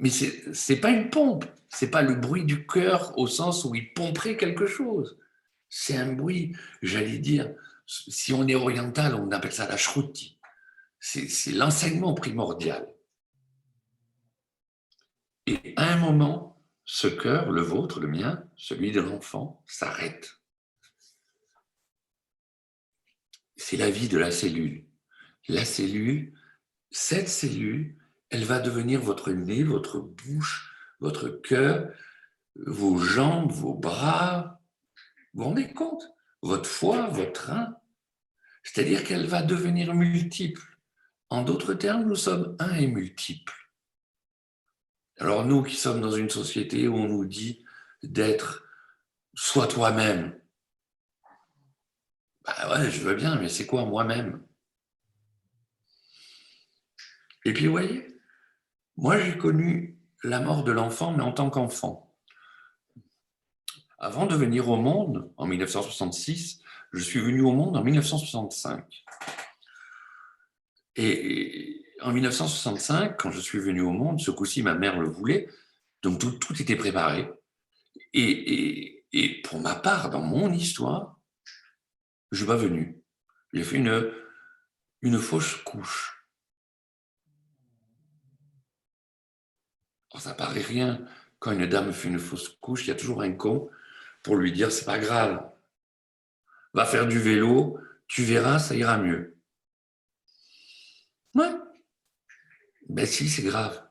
Mais ce n'est pas une pompe. Ce n'est pas le bruit du cœur au sens où il pomperait quelque chose. C'est un bruit, j'allais dire, si on est oriental, on appelle ça la shruti. C'est l'enseignement primordial. Et à un moment, ce cœur, le vôtre, le mien, celui de l'enfant, s'arrête. C'est la vie de la cellule. La cellule, cette cellule, elle va devenir votre nez, votre bouche, votre cœur, vos jambes, vos bras. Vous vous rendez compte? Votre foie, votre rein. C'est-à-dire qu'elle va devenir multiple. En d'autres termes, nous sommes un et multiples. Alors nous qui sommes dans une société où on nous dit d'être sois toi-même. Bah ouais, je veux bien, mais c'est quoi moi-même? Et puis vous voyez, moi j'ai connu la mort de l'enfant, mais en tant qu'enfant. Avant de venir au monde, en 1966, je suis venu au monde en 1965. Et en 1965, quand je suis venu au monde, ce coup-ci, ma mère le voulait, donc tout était préparé. Et pour ma part, dans mon histoire, je ne suis pas venu. J'ai fait une fausse couche. Alors, ça paraît rien. Quand une dame fait une fausse couche, il y a toujours un con pour lui dire « c'est pas grave, va faire du vélo, tu verras, ça ira mieux ». Ouais. Ben si, c'est grave.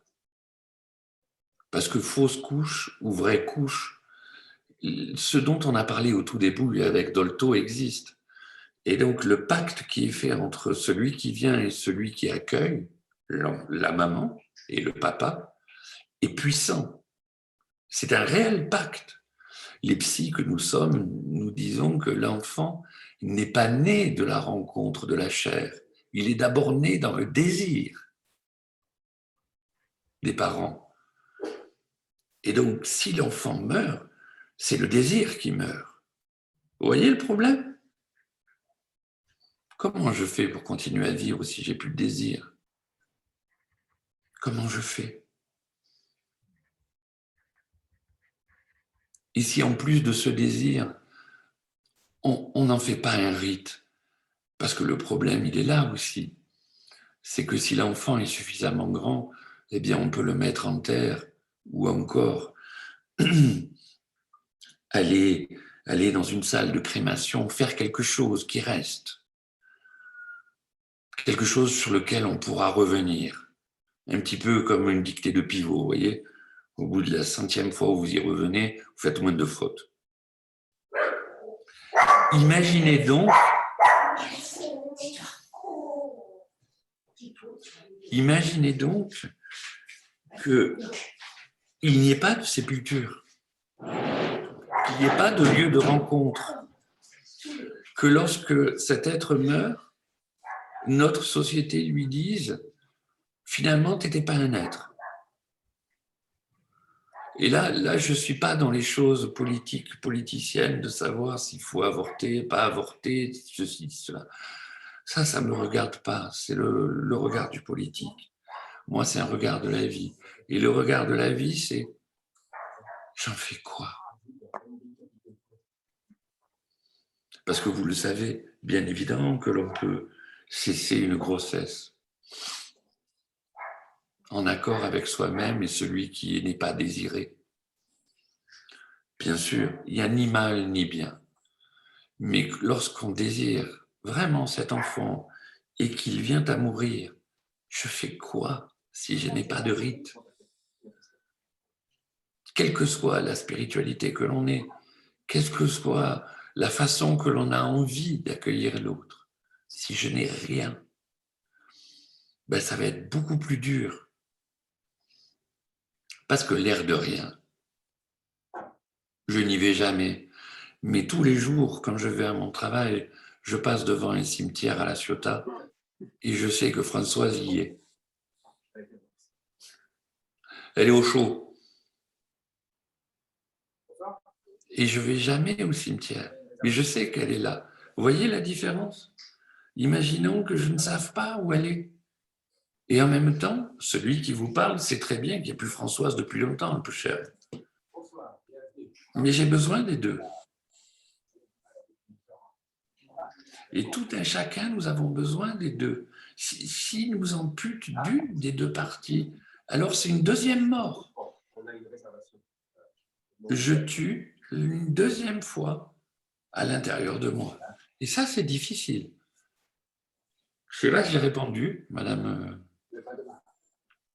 Parce que fausse couche ou vraie couche, ce dont on a parlé au tout début avec Dolto existe. Et donc le pacte qui est fait entre celui qui vient et celui qui accueille, la maman et le papa, est puissant. C'est un réel pacte. Les psys que nous sommes, nous disons que l'enfant n'est pas né de la rencontre de la chair. Il est d'abord né dans le désir des parents. Et donc, si l'enfant meurt, c'est le désir qui meurt. Vous voyez le problème? Comment je fais pour continuer à vivre si j'ai plus de désir? Comment je fais? Et si en plus de ce désir, on n'en fait pas un rite? Parce que le problème, il est là aussi. C'est que si l'enfant est suffisamment grand, eh bien, on peut le mettre en terre ou encore aller dans une salle de crémation, faire quelque chose qui reste. Quelque chose sur lequel on pourra revenir. Un petit peu comme une dictée de pivot, vous voyez? Au bout de la 100e fois où vous y revenez, vous faites moins de fautes. Imaginez donc qu'il n'y ait pas de sépulture, qu'il n'y ait pas de lieu de rencontre, que lorsque cet être meurt, notre société lui dise « finalement, tu n'étais pas un être ». Et là, je ne suis pas dans les choses politiques, politiciennes, de savoir s'il faut avorter, pas avorter, ceci, cela. Ça ne me regarde pas, c'est le regard du politique. Moi, c'est un regard de la vie. Et le regard de la vie, c'est « j'en fais quoi ?» Parce que vous le savez, bien évidemment que l'on peut cesser une grossesse en accord avec soi-même et celui qui n'est pas désiré. Bien sûr, il n'y a ni mal ni bien. Mais lorsqu'on désire vraiment cet enfant et qu'il vient à mourir, je fais quoi si je n'ai pas de rite? Quelle que soit la spiritualité que l'on ait, quelle que soit la façon que l'on a envie d'accueillir l'autre, si je n'ai rien, ben ça va être beaucoup plus dur. Parce que l'air de rien, je n'y vais jamais. Mais tous les jours, quand je vais à mon travail, je passe devant un cimetière à La Ciotat et je sais que Françoise y est. Elle est au chaud. Et je ne vais jamais au cimetière. Mais je sais qu'elle est là. Vous voyez la différence? Imaginons que je ne sache pas où elle est. Et en même temps, celui qui vous parle sait très bien qu'il n'y a plus Françoise depuis longtemps, un peu cher. Mais j'ai besoin des deux. Et tout un chacun, nous avons besoin des deux. Si nous amputent d'une des deux parties, alors c'est une deuxième mort. Je tue une deuxième fois à l'intérieur de moi. Et ça, c'est difficile. C'est là que j'ai répondu, madame.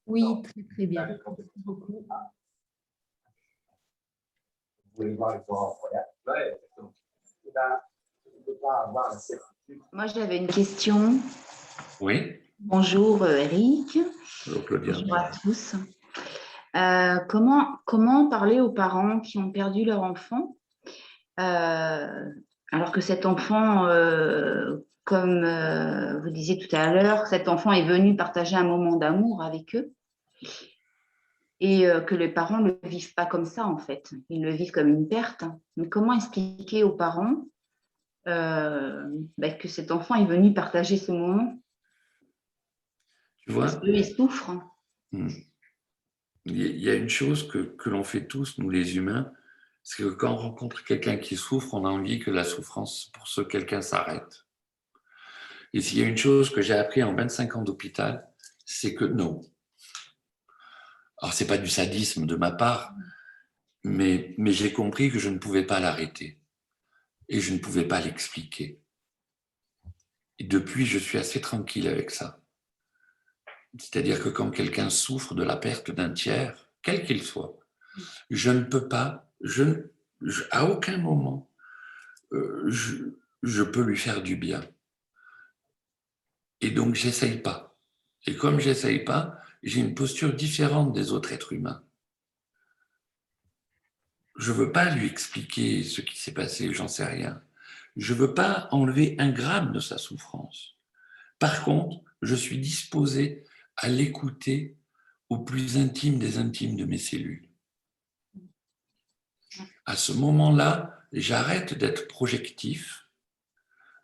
Oui, très très bien. Merci beaucoup. Moi, j'avais une question. Oui. Bonjour Eric. Bonjour Claudia. Bonjour à tous. Comment parler aux parents qui ont perdu leur enfant alors que cet enfant, comme vous disiez tout à l'heure, cet enfant est venu partager un moment d'amour avec eux et que les parents ne le vivent pas comme ça en fait. Ils le vivent comme une perte. Mais comment expliquer aux parents que cet enfant est venu partager ce moment? Tu vois, parce qu'eux, ils souffrent. Il y a une chose que l'on fait tous, nous les humains, c'est que quand on rencontre quelqu'un qui souffre, on a envie que la souffrance pour ce quelqu'un s'arrête. Et s'il y a une chose que j'ai appris en 25 ans d'hôpital, c'est que non. Alors, ce n'est pas du sadisme de ma part, mais j'ai compris que je ne pouvais pas l'arrêter. Et je ne pouvais pas l'expliquer. Et depuis, je suis assez tranquille avec ça. C'est-à-dire que quand quelqu'un souffre de la perte d'un tiers, quel qu'il soit, je ne peux pas, à aucun moment, je peux lui faire du bien. Et donc, j'essaye pas. Et comme j'essaye pas, j'ai une posture différente des autres êtres humains. Je veux pas lui expliquer ce qui s'est passé, j'en sais rien. Je veux pas enlever un gramme de sa souffrance. Par contre, je suis disposé à l'écouter au plus intime des intimes de mes cellules. À ce moment-là, j'arrête d'être projectif.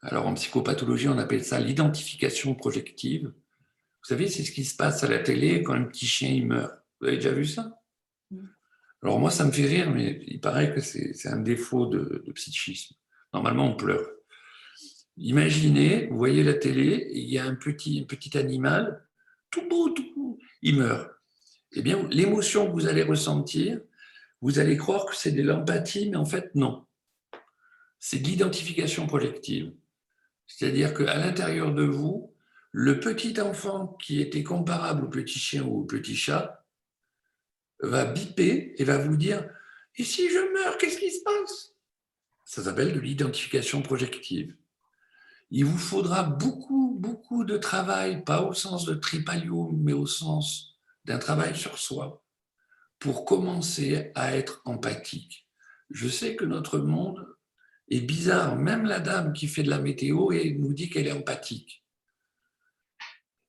Alors en psychopathologie, on appelle ça l'identification projective. Vous savez, c'est ce qui se passe à la télé quand un petit chien il meurt. Vous avez déjà vu ça? Alors moi, ça me fait rire, mais il paraît que c'est un défaut de psychisme. Normalement, on pleure. Imaginez, vous voyez la télé, il y a un petit animal, tout beau, il meurt. Eh bien, l'émotion que vous allez ressentir, vous allez croire que c'est de l'empathie, mais en fait, non. C'est de l'identification projective. C'est-à-dire qu'à l'intérieur de vous, le petit enfant qui était comparable au petit chien ou au petit chat va biper et va vous dire « Et si je meurs, qu'est-ce qui se passe ?» Ça s'appelle de l'identification projective. Il vous faudra beaucoup de travail, pas au sens de tripalium, mais au sens d'un travail sur soi, pour commencer à être empathique. Je sais que notre monde est bizarre. Même la dame qui fait de la météo et nous dit qu'elle est empathique.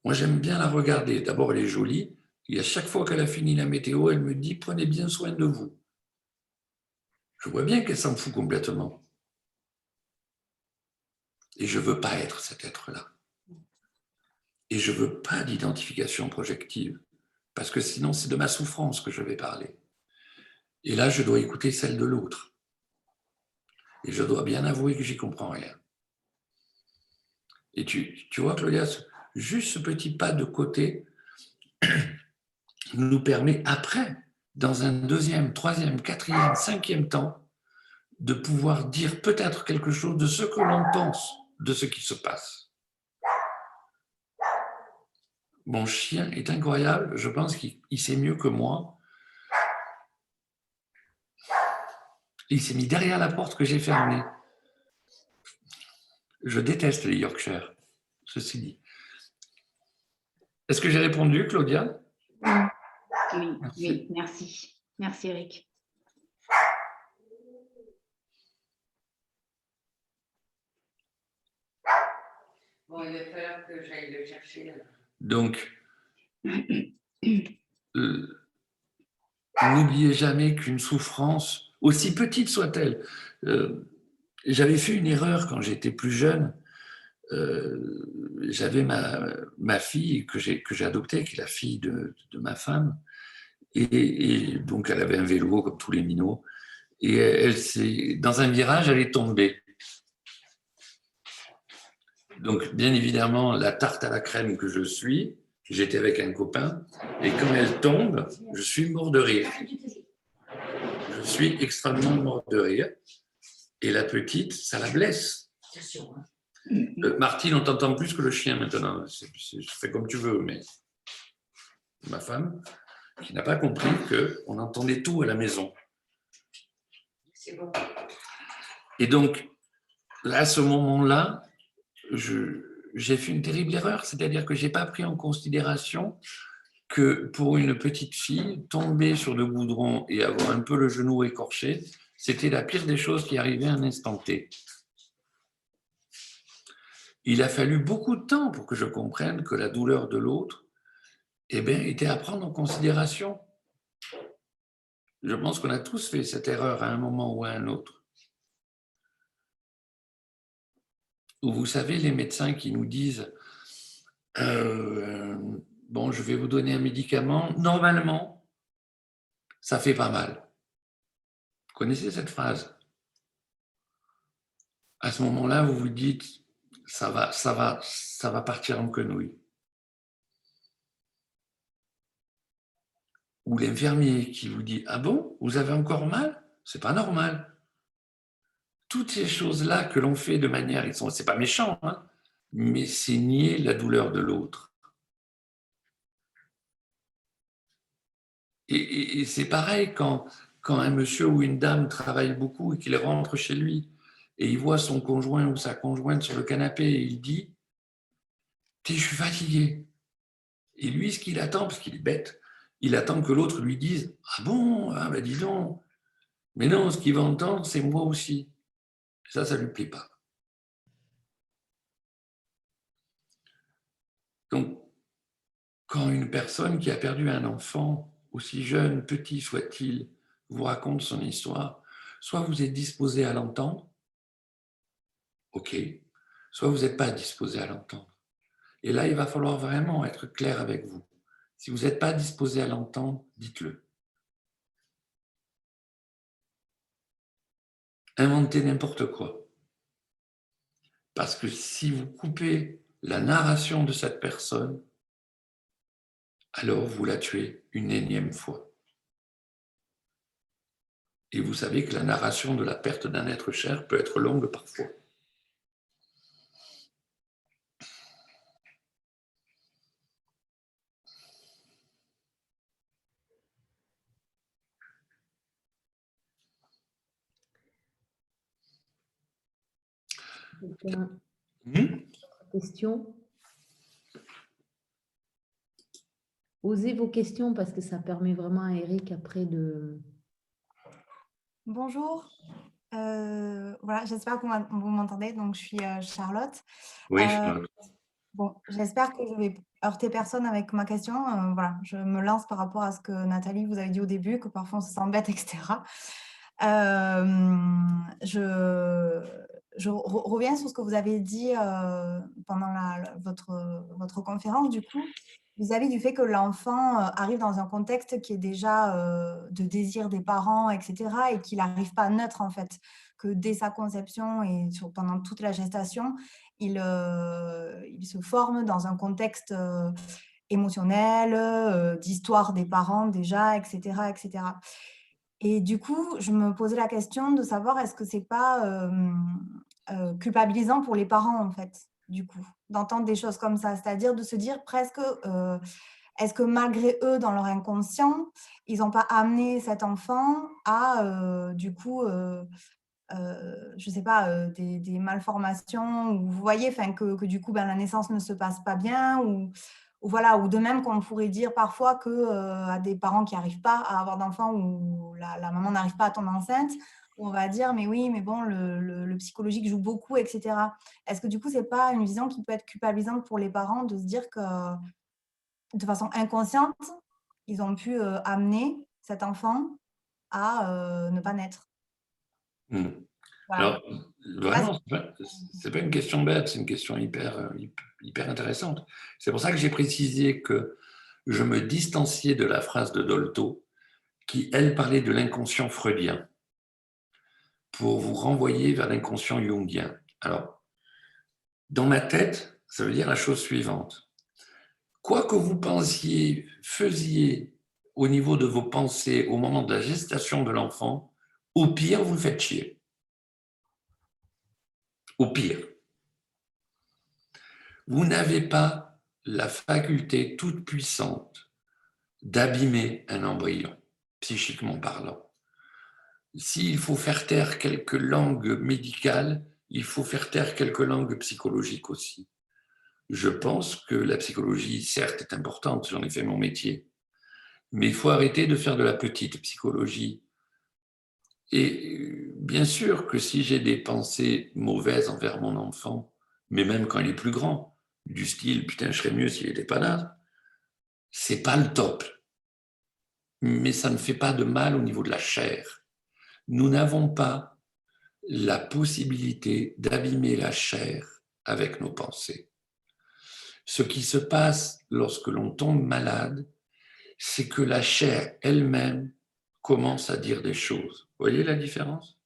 Moi, j'aime bien la regarder. D'abord, elle est jolie. Et à chaque fois qu'elle a fini la météo, elle me dit « Prenez bien soin de vous ». Je vois bien qu'elle s'en fout complètement. Et je ne veux pas être cet être-là. Et je ne veux pas d'identification projective. Parce que sinon, c'est de ma souffrance que je vais parler. Et là, je dois écouter celle de l'autre. Et je dois bien avouer que j'y comprends rien. Et tu vois, Claudia, juste ce petit pas de côté nous permet après, dans un deuxième, troisième, quatrième, cinquième temps, de pouvoir dire peut-être quelque chose de ce que l'on pense de ce qui se passe. Mon chien est incroyable, je pense qu'il sait mieux que moi. Il s'est mis derrière la porte que j'ai fermée. Je déteste les Yorkshire, ceci dit. Est-ce que j'ai répondu, Claudia? Oui, merci. Merci, Eric. Bon, il va falloir que j'aille le chercher. Donc, n'oubliez jamais qu'une souffrance, aussi petite soit-elle, j'avais fait une erreur quand j'étais plus jeune. J'avais ma fille que j'ai adoptée, qui est la fille de ma femme, et donc elle avait un vélo comme tous les minots, et dans un virage, elle est tombée. Donc, bien évidemment, la tarte à la crème que je suis, j'étais avec un copain, et quand elle tombe, je suis mort de rire. Je suis extrêmement mort de rire. Et la petite, ça la blesse. Martine, on t'entend plus que le chien maintenant. Je fais comme tu veux, mais ma femme, qui n'a pas compris qu'on entendait tout à la maison. C'est bon. Et donc, là, à ce moment-là, j'ai fait une terrible erreur, c'est-à-dire que je n'ai pas pris en considération que pour une petite fille, tomber sur le goudron et avoir un peu le genou écorché, c'était la pire des choses qui arrivait à un instant T. Il a fallu beaucoup de temps pour que je comprenne que la douleur de l'autre, eh bien, était à prendre en considération. Je pense qu'on a tous fait cette erreur à un moment ou à un autre. Ou vous savez, les médecins qui nous disent bon, je vais vous donner un médicament, normalement, ça fait pas mal. Vous connaissez cette phrase? À ce moment-là, vous vous dites, ça va partir en quenouille. Ou l'infirmier qui vous dit, ah bon, vous avez encore mal? C'est pas normal. Toutes ces choses-là que l'on fait de manière, c'est pas méchant, hein, mais c'est nier la douleur de l'autre. Et c'est pareil quand un monsieur ou une dame travaille beaucoup et qu'il rentre chez lui et il voit son conjoint ou sa conjointe sur le canapé et il dit « je suis fatigué ». Et lui, ce qu'il attend, parce qu'il est bête, il attend que l'autre lui dise « ah bon, ah ben dis donc ». Mais non, ce qu'il va entendre, c'est « moi aussi ». Ça ne lui plaît pas. Donc, quand une personne qui a perdu un enfant, aussi jeune, petit soit-il, vous raconte son histoire, soit vous êtes disposé à l'entendre, ok, soit vous n'êtes pas disposé à l'entendre. Et là, il va falloir vraiment être clair avec vous. Si vous n'êtes pas disposé à l'entendre, dites-le. Inventez n'importe quoi. Parce que si vous coupez la narration de cette personne, alors vous la tuez une énième fois. Et vous savez que la narration de la perte d'un être cher peut être longue parfois. Question. Osez vos questions parce que ça permet vraiment à Eric après de... Bonjour. Voilà, j'espère que vous m'entendez. Donc, je suis Charlotte. Oui, Charlotte. Bon, j'espère que je vais heurter personne avec ma question. Voilà, je me lance par rapport à ce que Nathalie vous avez dit au début, que parfois on se sent bête, etc. Je reviens sur ce que vous avez dit pendant votre conférence, du coup, vis-à-vis du fait que l'enfant arrive dans un contexte qui est déjà de désir des parents, etc., et qu'il n'arrive pas neutre, en fait, que dès sa conception et pendant toute la gestation, il se forme dans un contexte émotionnel, d'histoire des parents déjà, etc., etc. Et du coup, je me posais la question de savoir est-ce que c'est pas culpabilisant pour les parents, en fait, du coup, d'entendre des choses comme ça, c'est-à-dire de se dire presque, est-ce que malgré eux, dans leur inconscient, ils n'ont pas amené cet enfant à, du coup, je ne sais pas, des malformations, ou vous voyez, que du coup, la naissance ne se passe pas bien, ou voilà, ou de même qu'on pourrait dire parfois à des parents qui n'arrivent pas à avoir d'enfants, ou la maman n'arrive pas à tomber enceinte, on va dire, mais oui, mais bon, le psychologique joue beaucoup, etc. Est-ce que du coup, ce n'est pas une vision qui peut être culpabilisante pour les parents de se dire que, de façon inconsciente, ils ont pu amener cet enfant à ne pas naître? Voilà. Alors, vraiment, c'est pas une question bête, c'est une question hyper intéressante. C'est pour ça que j'ai précisé que je me distanciais de la phrase de Dolto, qui, elle, parlait de l'inconscient freudien, pour vous renvoyer vers l'inconscient jungien. Alors, Dans ma tête, ça veut dire la chose suivante. Quoi que vous pensiez, faisiez au niveau de vos pensées au moment de la gestation de l'enfant, au pire, vous le faites chier. Au pire. Vous n'avez pas la faculté toute puissante d'abîmer un embryon, psychiquement parlant. S'il faut faire taire quelques langues médicales, il faut faire taire quelques langues psychologiques aussi. Je pense que la psychologie, certes, est importante, j'en ai fait mon métier, mais il faut arrêter de faire de la petite psychologie. Et bien sûr que si j'ai des pensées mauvaises envers mon enfant, mais même quand il est plus grand, du style « putain, je serais mieux s'il n'était pas là », c'est pas le top. Mais ça ne fait pas de mal au niveau de la chair. Nous n'avons pas la possibilité d'abîmer la chair avec nos pensées. Ce qui se passe lorsque l'on tombe malade, c'est que la chair elle-même commence à dire des choses. Vous voyez la différence?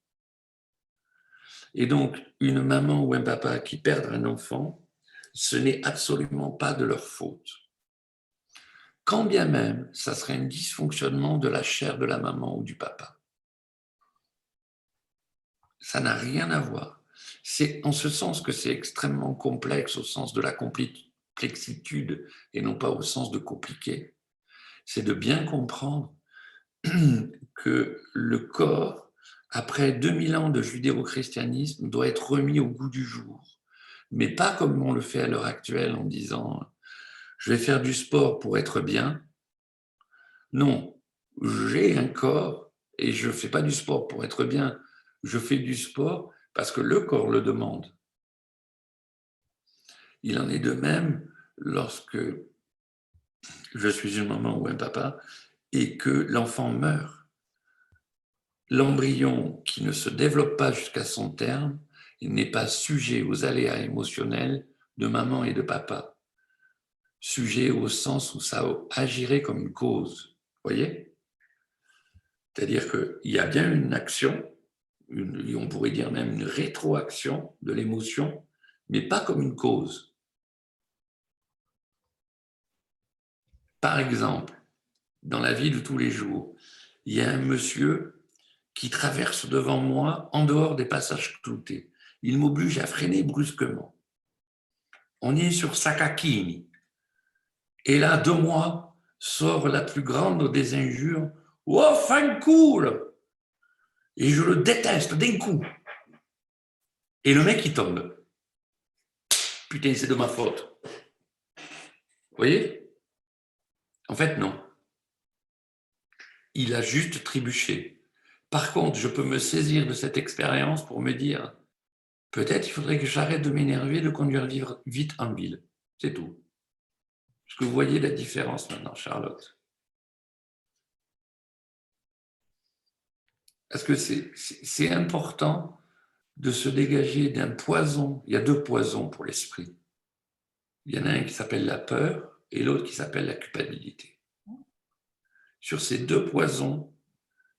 Et donc, une maman ou un papa qui perdent un enfant, ce n'est absolument pas de leur faute. Quand bien même, ça serait un dysfonctionnement de la chair de la maman ou du papa. Ça n'a rien à voir. C'est en ce sens que c'est extrêmement complexe, au sens de la complexitude et non pas au sens de compliqué. C'est de bien comprendre que le corps, après 2000 ans de judéo-christianisme, doit être remis au goût du jour. Mais pas comme on le fait à l'heure actuelle en disant « je vais faire du sport pour être bien ». Non, j'ai un corps et je ne fais pas du sport pour être bien. Je fais du sport parce que le corps le demande. Il en est de même lorsque je suis une maman ou un papa et que l'enfant meurt. L'embryon qui ne se développe pas jusqu'à son terme, il n'est pas sujet aux aléas émotionnels de maman et de papa. Sujet au sens où ça agirait comme une cause. Vous voyez? C'est-à-dire qu'il y a bien une action, on pourrait dire même une rétroaction de l'émotion, mais pas comme une cause. Par exemple, dans la vie de tous les jours, il y a un monsieur qui traverse devant moi en dehors des passages cloutés. Il m'oblige à freiner brusquement. On est sur Sakakini. Et là, de moi, sort la plus grande des injures. « Oh, fin cool !» Et je le déteste d'un coup. Et le mec, il tombe. Putain, c'est de ma faute. Vous voyez? En fait, non. Il a juste trébuché. Par contre, je peux me saisir de cette expérience pour me dire peut-être il faudrait que j'arrête de m'énerver, de conduire vite en ville. C'est tout. Est-ce que vous voyez la différence maintenant, Charlotte? Parce que c'est important de se dégager d'un poison. Il y a deux poisons pour l'esprit. Il y en a un qui s'appelle la peur et l'autre qui s'appelle la culpabilité. Sur ces deux poisons,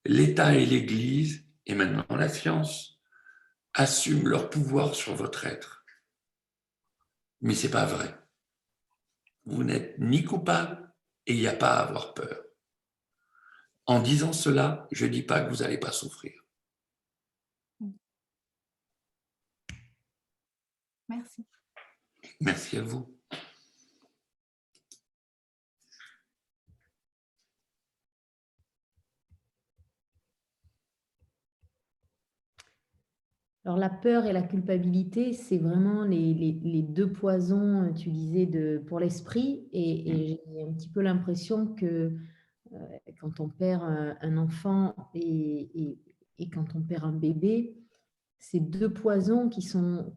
l'État et l'Église, et maintenant la science, assument leur pouvoir sur votre être. Mais ce n'est pas vrai. Vous n'êtes ni coupable et il n'y a pas à avoir peur. En disant cela, je ne dis pas que vous n'allez pas souffrir. Merci. Merci à vous. Alors, la peur et la culpabilité, c'est vraiment les deux poisons, tu disais, pour l'esprit. Et j'ai un petit peu l'impression que quand on perd un enfant et quand on perd un bébé, ces deux poisons qui sont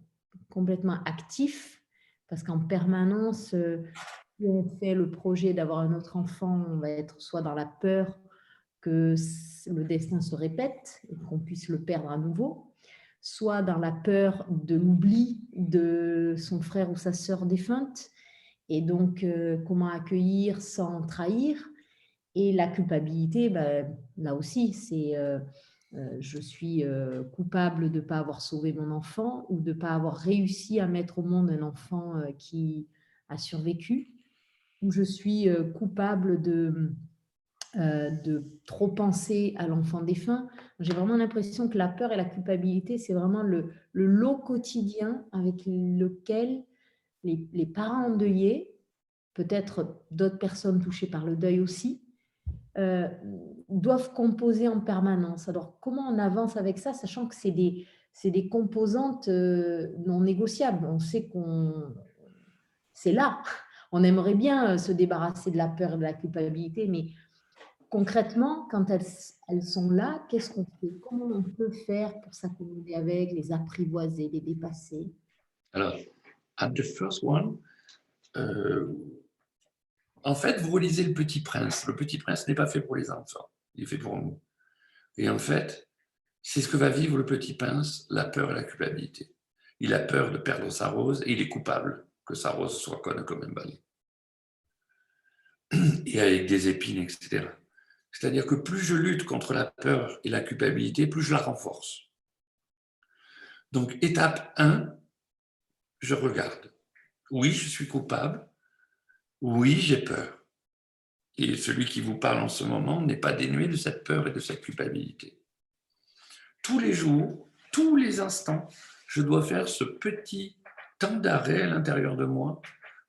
complètement actifs, parce qu'en permanence, si on fait le projet d'avoir un autre enfant, on va être soit dans la peur que le destin se répète et qu'on puisse le perdre à nouveau, soit dans la peur de l'oubli de son frère ou sa sœur défunte, et donc comment accueillir sans trahir. Et la culpabilité, là aussi, c'est je suis coupable de ne pas avoir sauvé mon enfant ou de ne pas avoir réussi à mettre au monde un enfant qui a survécu, ou je suis coupable de trop penser à l'enfant défunt. J'ai vraiment l'impression que la peur et la culpabilité, c'est vraiment le lot quotidien avec lequel les parents endeuillés, peut-être d'autres personnes touchées par le deuil aussi, doivent composer en permanence. Alors, comment on avance avec ça, sachant que c'est des composantes non négociables. On sait qu'on... C'est là. On aimerait bien se débarrasser de la peur et de la culpabilité, mais concrètement, quand elles sont là, qu'est-ce qu'on fait? Comment on peut faire pour s'accommoder avec, les apprivoiser, les dépasser? Alors, at the first one, en fait, vous relisez Le Petit Prince. Le Petit Prince n'est pas fait pour les enfants, il est fait pour nous. Et en fait, c'est ce que va vivre le Petit Prince, la peur et la culpabilité. Il a peur de perdre sa rose et il est coupable que sa rose soit conne comme un balai. Et avec des épines, etc. C'est-à-dire que plus je lutte contre la peur et la culpabilité, plus je la renforce. Donc, étape 1, je regarde. Oui, je suis coupable. Oui, j'ai peur. Et celui qui vous parle en ce moment n'est pas dénué de cette peur et de cette culpabilité. Tous les jours, tous les instants, je dois faire ce petit temps d'arrêt à l'intérieur de moi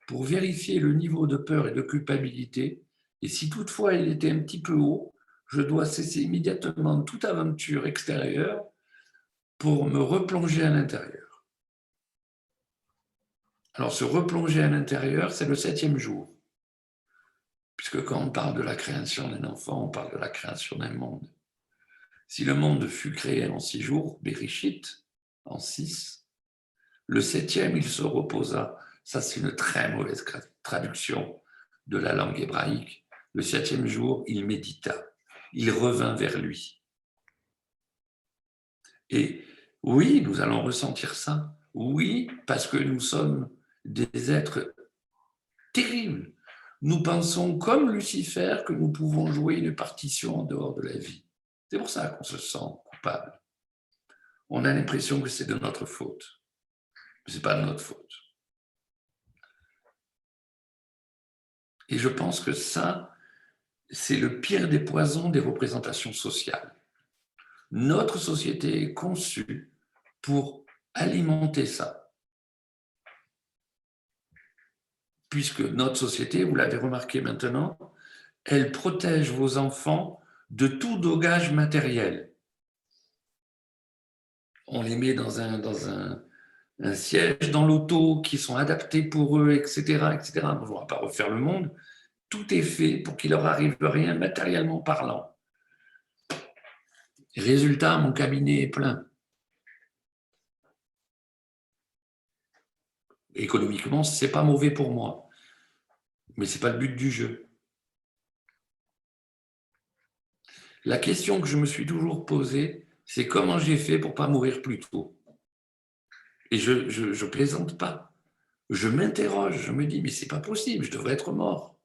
pour vérifier le niveau de peur et de culpabilité. Et si toutefois il était un petit peu haut, je dois cesser immédiatement toute aventure extérieure pour me replonger à l'intérieur. Alors, se replonger à l'intérieur, c'est le 7e jour. Puisque quand on parle de la création d'un enfant, on parle de la création d'un monde. Si le monde fut créé en 6 jours, Bereshit, en 6, le 7e, il se reposa. Ça, c'est une très mauvaise traduction de la langue hébraïque. Le 7e jour, il médita. Il revint vers lui. Et oui, nous allons ressentir ça. Oui, parce que nous sommes des êtres terribles. Nous pensons comme Lucifer que nous pouvons jouer une partition en dehors de la vie. C'est pour ça qu'on se sent coupable. On a l'impression que c'est de notre faute. Mais ce n'est pas de notre faute. Et je pense que ça, c'est le pire des poisons des représentations sociales. Notre société est conçue pour alimenter ça. Puisque notre société, vous l'avez remarqué maintenant, elle protège vos enfants de tout dogage matériel. On les met dans un siège, dans l'auto, qui sont adaptés pour eux, etc. etc. Bon, on ne va pas refaire le monde. Tout est fait pour qu'il leur arrive rien matériellement parlant. Résultat, mon cabinet est plein. Économiquement, ce n'est pas mauvais pour moi. Mais ce n'est pas le but du jeu. La question que je me suis toujours posée, c'est comment j'ai fait pour ne pas mourir plus tôt. Et je ne plaisante pas. Je m'interroge, je me dis, mais ce n'est pas possible, je devrais être mort.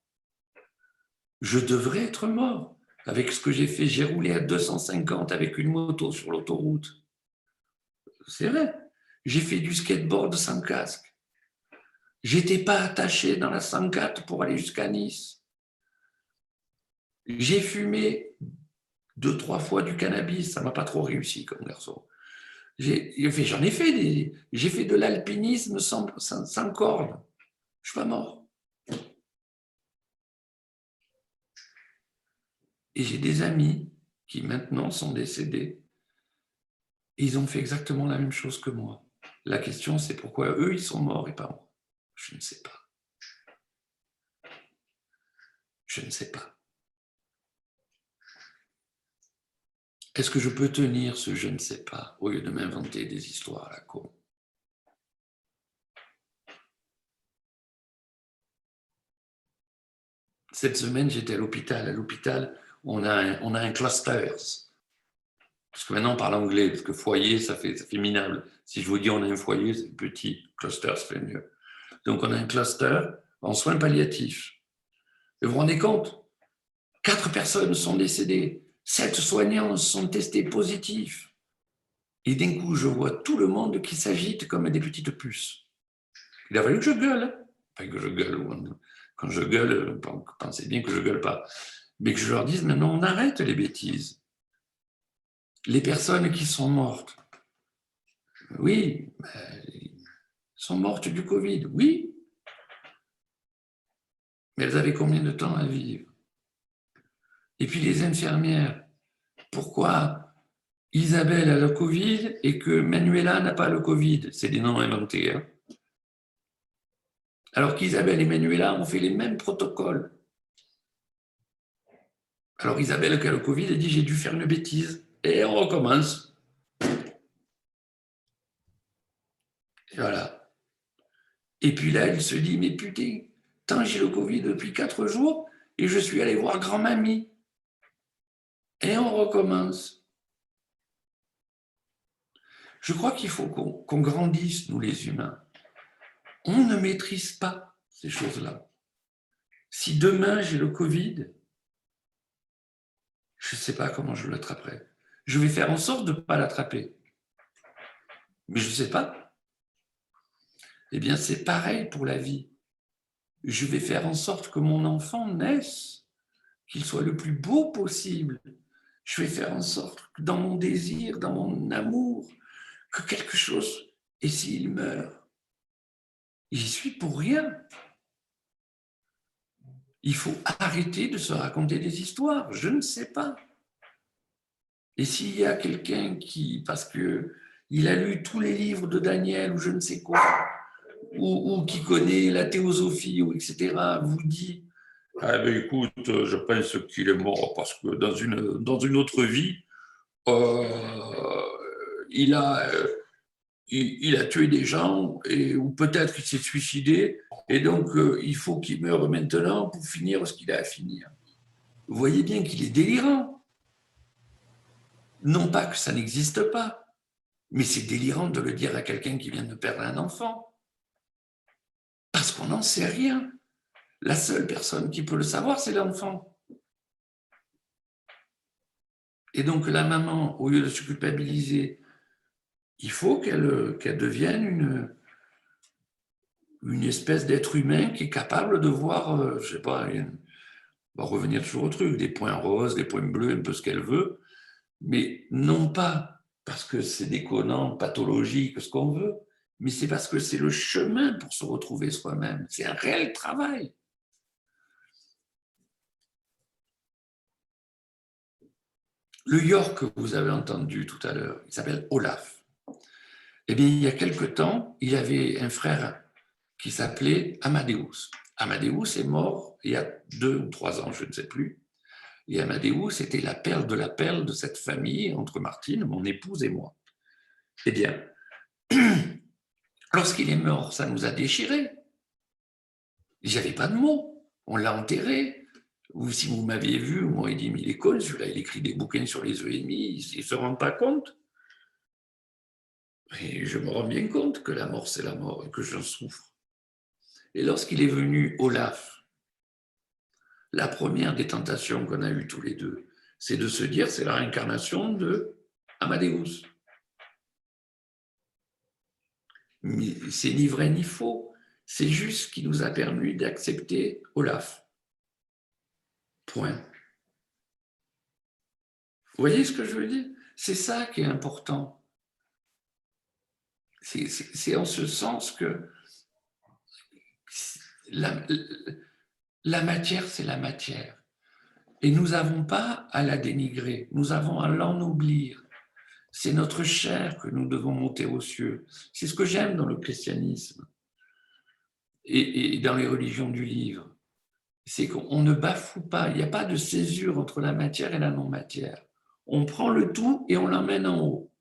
Je devrais être mort. Avec ce que j'ai fait, j'ai roulé à 250 avec une moto sur l'autoroute. C'est vrai. J'ai fait du skateboard sans casque. J'étais pas attaché dans la 104 pour aller jusqu'à Nice. J'ai fumé 2-3 fois du cannabis, ça m'a pas trop réussi comme garçon. J'ai fait de l'alpinisme sans corde. Je suis pas mort. Et j'ai des amis qui maintenant sont décédés. Et ils ont fait exactement la même chose que moi. La question, c'est pourquoi eux, ils sont morts et pas moi. Je ne sais pas. Je ne sais pas. Est-ce que je peux tenir ce je ne sais pas au lieu de m'inventer des histoires à la con? Cette semaine, j'étais à l'hôpital. À l'hôpital, on a un cluster. Parce que maintenant, on parle anglais, parce que foyer, ça fait minable. Si je vous dis on a un foyer, c'est petit. Cluster, ça fait mieux. Donc, on a un cluster en soins palliatifs. Et vous vous rendez compte? 4 personnes sont décédées. 7 soignants sont testés positifs. Et d'un coup, je vois tout le monde qui s'agite comme des petites puces. Il a fallu que je gueule. Enfin, que je gueule. Quand je gueule, pensez bien que je gueule pas. Mais que je leur dise, maintenant, on arrête les bêtises. Les personnes qui sont mortes, oui, sont mortes du Covid, oui. Mais elles avaient combien de temps à vivre? Et puis les infirmières, pourquoi Isabelle a le Covid et que Manuela n'a pas le Covid? C'est des noms inventés. Hein. Alors qu'Isabelle et Manuela ont fait les mêmes protocoles. Alors Isabelle qui a le Covid, elle dit, j'ai dû faire une bêtise. Et on recommence. Et voilà. Et puis là, elle se dit, mais putain, tant j'ai le Covid depuis 4 jours et je suis allé voir grand-mamie. Et on recommence. Je crois qu'il faut qu'on grandisse, nous les humains. On ne maîtrise pas ces choses-là. Si demain j'ai le Covid, je ne sais pas comment je l'attraperai. Je vais faire en sorte de ne pas l'attraper. Mais je ne sais pas. Eh bien, c'est pareil pour la vie. Je vais faire en sorte que mon enfant naisse, qu'il soit le plus beau possible. Je vais faire en sorte que dans mon désir, dans mon amour, que quelque chose, et s'il meurt, j'y suis pour rien. Il faut arrêter de se raconter des histoires. Je ne sais pas. Et s'il y a quelqu'un qui, parce qu'il a lu tous les livres de Daniel ou je ne sais quoi, ou qui connaît la théosophie, ou etc., vous dit ah ben écoute, je pense qu'il est mort parce que dans une autre vie, il a tué des gens, ou peut-être qu'il s'est suicidé, et donc il faut qu'il meure maintenant pour finir ce qu'il a à finir. Vous voyez bien qu'il est délirant. Non pas que ça n'existe pas, mais c'est délirant de le dire à quelqu'un qui vient de perdre un enfant. Parce qu'on n'en sait rien. La seule personne qui peut le savoir, c'est l'enfant. Et donc la maman, au lieu de se culpabiliser, il faut qu'elle devienne une espèce d'être humain qui est capable de voir, je ne sais pas, on va revenir toujours au truc, des points roses, des points bleus, un peu ce qu'elle veut, mais non pas parce que c'est déconnant, pathologique, ce qu'on veut, mais c'est parce que c'est le chemin pour se retrouver soi-même. C'est un réel travail. Le York que vous avez entendu tout à l'heure, il s'appelle Olaf. Eh bien, il y a quelque temps, il avait un frère qui s'appelait Amadeus. Amadeus est mort il y a 2 ou 3 ans, je ne sais plus. Et Amadeus était la perle de cette famille entre Martine, mon épouse et moi. Eh bien, lorsqu'il est mort, ça nous a déchirés. J'avais pas de mots. On l'a enterré. Ou si vous m'aviez vu, vous m'auriez dit, mais il est con, celui-là, il écrit des bouquins sur les EMI, il ne se rend pas compte. Et je me rends bien compte que la mort, c'est la mort et que j'en souffre. Et lorsqu'il est venu Olaf, la première des tentations qu'on a eues tous les deux, c'est de se dire, c'est la réincarnation de Amadeus. Mais c'est ni vrai ni faux, c'est juste ce qui nous a permis d'accepter Olaf. Point. Vous voyez ce que je veux dire? C'est ça qui est important. C'est en ce sens que la matière, c'est la matière. Et nous n'avons pas à la dénigrer, nous avons à l'ennoblir. C'est notre chair que nous devons monter aux cieux. C'est ce que j'aime dans le christianisme et dans les religions du livre. C'est qu'on ne bafoue pas, il n'y a pas de césure entre la matière et la non-matière. On prend le tout et on l'emmène en haut.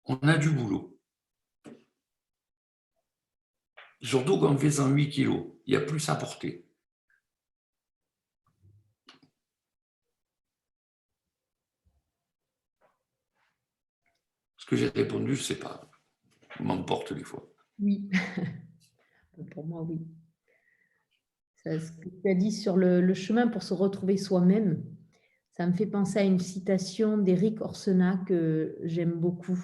On a du boulot. Surtout qu'en faisant 8 kilos, il y a plus à porter. Ce que j'ai répondu, je ne sais pas. On m'emporte des fois. Oui, pour moi, oui. Ce que tu as dit sur le chemin pour se retrouver soi-même, ça me fait penser à une citation d'Éric Orsena que j'aime beaucoup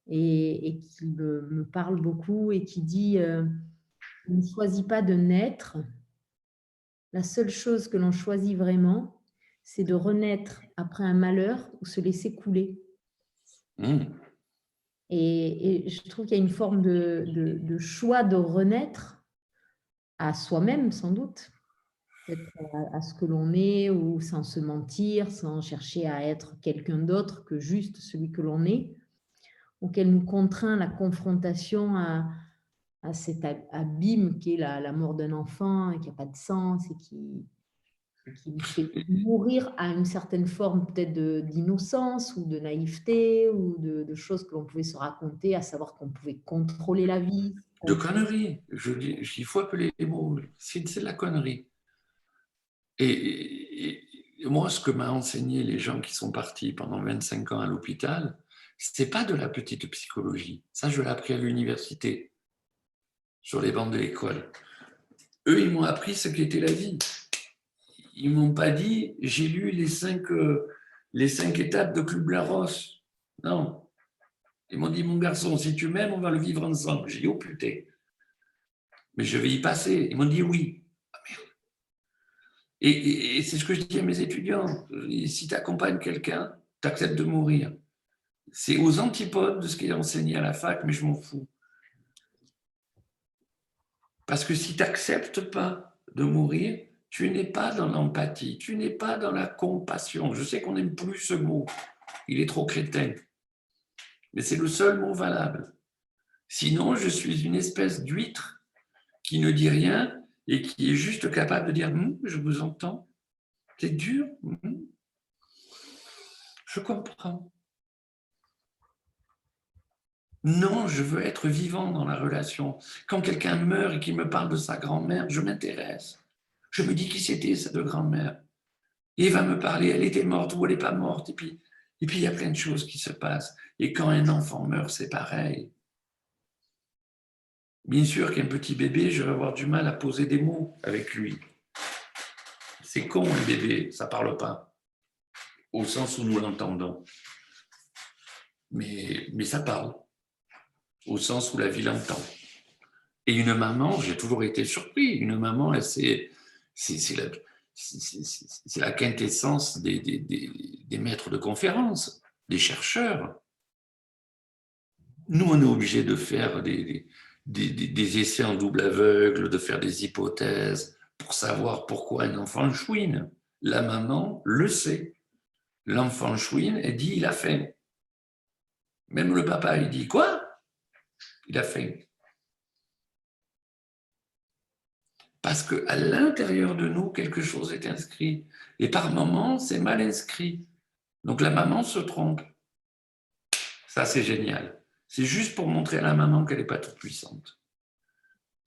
et qui me parle beaucoup et qui dit « On ne choisit pas de naître. La seule chose que l'on choisit vraiment, c'est de renaître après un malheur ou se laisser couler. » Et je trouve qu'il y a une forme de choix de renaître à soi-même, sans doute, peut-être à ce que l'on est, ou sans se mentir, sans chercher à être quelqu'un d'autre que juste celui que l'on est, auquel nous contraint la confrontation à cet abîme qui est la mort d'un enfant, et qui n'a pas de sens, et qui nous fait mourir à une certaine forme peut-être d'innocence ou de naïveté ou de choses que l'on pouvait se raconter, à savoir qu'on pouvait contrôler la vie. De conneries. Il faut appeler les mots. C'est de la connerie. Et moi, ce que m'a enseigné les gens qui sont partis pendant 25 ans à l'hôpital, c'est pas de la petite psychologie. Ça, je l'ai appris à l'université, sur les bancs de l'école. Eux, ils m'ont appris ce qu'était la vie. Ils m'ont pas dit, j'ai lu les 5 étapes de Kubler-Ross. Non. Ils m'ont dit, mon garçon, si tu m'aimes, on va le vivre ensemble. J'ai dit, oh putain. Mais je vais y passer. Ils m'ont dit oui. Ah, merde. Et c'est ce que je dis à mes étudiants. Si tu accompagnes quelqu'un, tu acceptes de mourir. C'est aux antipodes de ce qui est enseigné à la fac, mais je m'en fous. Parce que si tu n'acceptes pas de mourir, tu n'es pas dans l'empathie, tu n'es pas dans la compassion. Je sais qu'on n'aime plus ce mot, il est trop crétin. Mais c'est le seul mot valable. Sinon, je suis une espèce d'huître qui ne dit rien et qui est juste capable de dire « je vous entends, c'est dur, je comprends ». Non, je veux être vivant dans la relation. Quand quelqu'un meurt et qu'il me parle de sa grand-mère, je m'intéresse. Je me dis qui c'était cette grand-mère. Et il va me parler, elle était morte ou elle n'est pas morte. Et puis, il y a plein de choses qui se passent. Et quand un enfant meurt, c'est pareil. Bien sûr qu'un petit bébé, je vais avoir du mal à poser des mots avec lui. C'est con, un bébé, ça ne parle pas, au sens où nous l'entendons. Mais ça parle, au sens où la vie l'entend. Et une maman, j'ai toujours été surpris, une maman, c'est la quintessence des maîtres de conférences, des chercheurs. Nous, on est obligés de faire des essais en double aveugle, de faire des hypothèses pour savoir pourquoi un enfant chouine. La maman le sait. L'enfant chouine, elle dit « il a faim ». Même le papa, il dit « quoi ?» Il a faim. Parce qu'à l'intérieur de nous, quelque chose est inscrit. Et par moments, c'est mal inscrit. Donc la maman se trompe. Ça, c'est génial. C'est juste pour montrer à la maman qu'elle n'est pas toute puissante.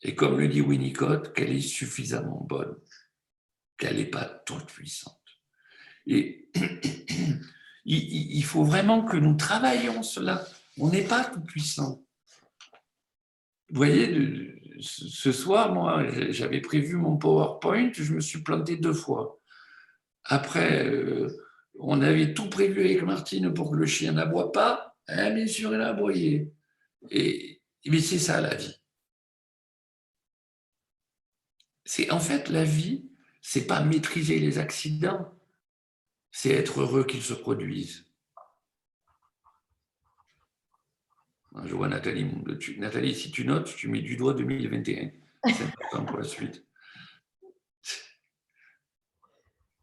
Et comme le dit Winnicott, qu'elle est suffisamment bonne, qu'elle n'est pas toute puissante. Et il faut vraiment que nous travaillions cela. On n'est pas tout puissant. Vous voyez, ce soir, moi, j'avais prévu mon PowerPoint, je me suis planté 2 fois. Après, on avait tout prévu avec Martine pour que le chien n'aboie pas. Bien sûr, elle a aboyé. Mais c'est ça, la vie. En fait, la vie, c'est pas maîtriser les accidents, c'est être heureux qu'ils se produisent. Je vois Nathalie. Nathalie, si tu notes, tu mets du doigt 2021. C'est important pour la suite.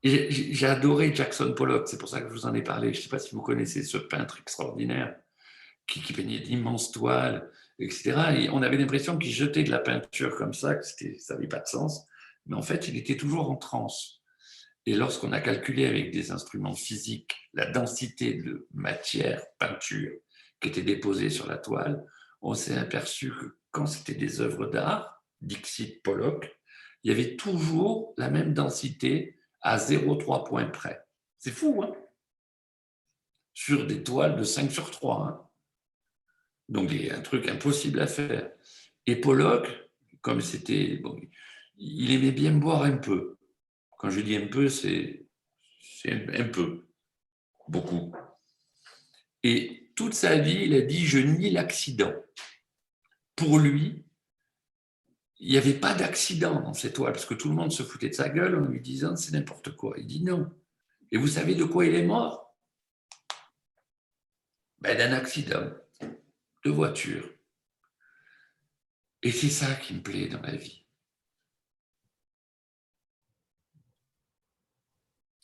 J'ai adoré Jackson Pollock, c'est pour ça que je vous en ai parlé. Je ne sais pas si vous connaissez ce peintre extraordinaire qui peignait d'immenses toiles, etc. Et on avait l'impression qu'il jetait de la peinture comme ça, que ça n'avait pas de sens. Mais en fait, il était toujours en transe. Et lorsqu'on a calculé avec des instruments physiques la densité de matière, peinture, qui était déposée sur la toile, on s'est aperçu que quand c'était des œuvres d'art, Dixit Pollock, il y avait toujours la même densité à 0,3 points près. C'est fou, hein? Sur des toiles de 5 sur 3. Hein? Donc, il y a un truc impossible à faire. Et Pollock, comme c'était... Bon, il aimait bien boire un peu. Quand je dis un peu, c'est C'est un peu, beaucoup. Et toute sa vie, il a dit « je nie l'accident ». Pour lui, il n'y avait pas d'accident dans cette toile, parce que tout le monde se foutait de sa gueule en lui disant « c'est n'importe quoi ». Il dit « non ». Et vous savez de quoi il est mort? Ben, d'un accident de voiture. Et c'est ça qui me plaît dans la vie.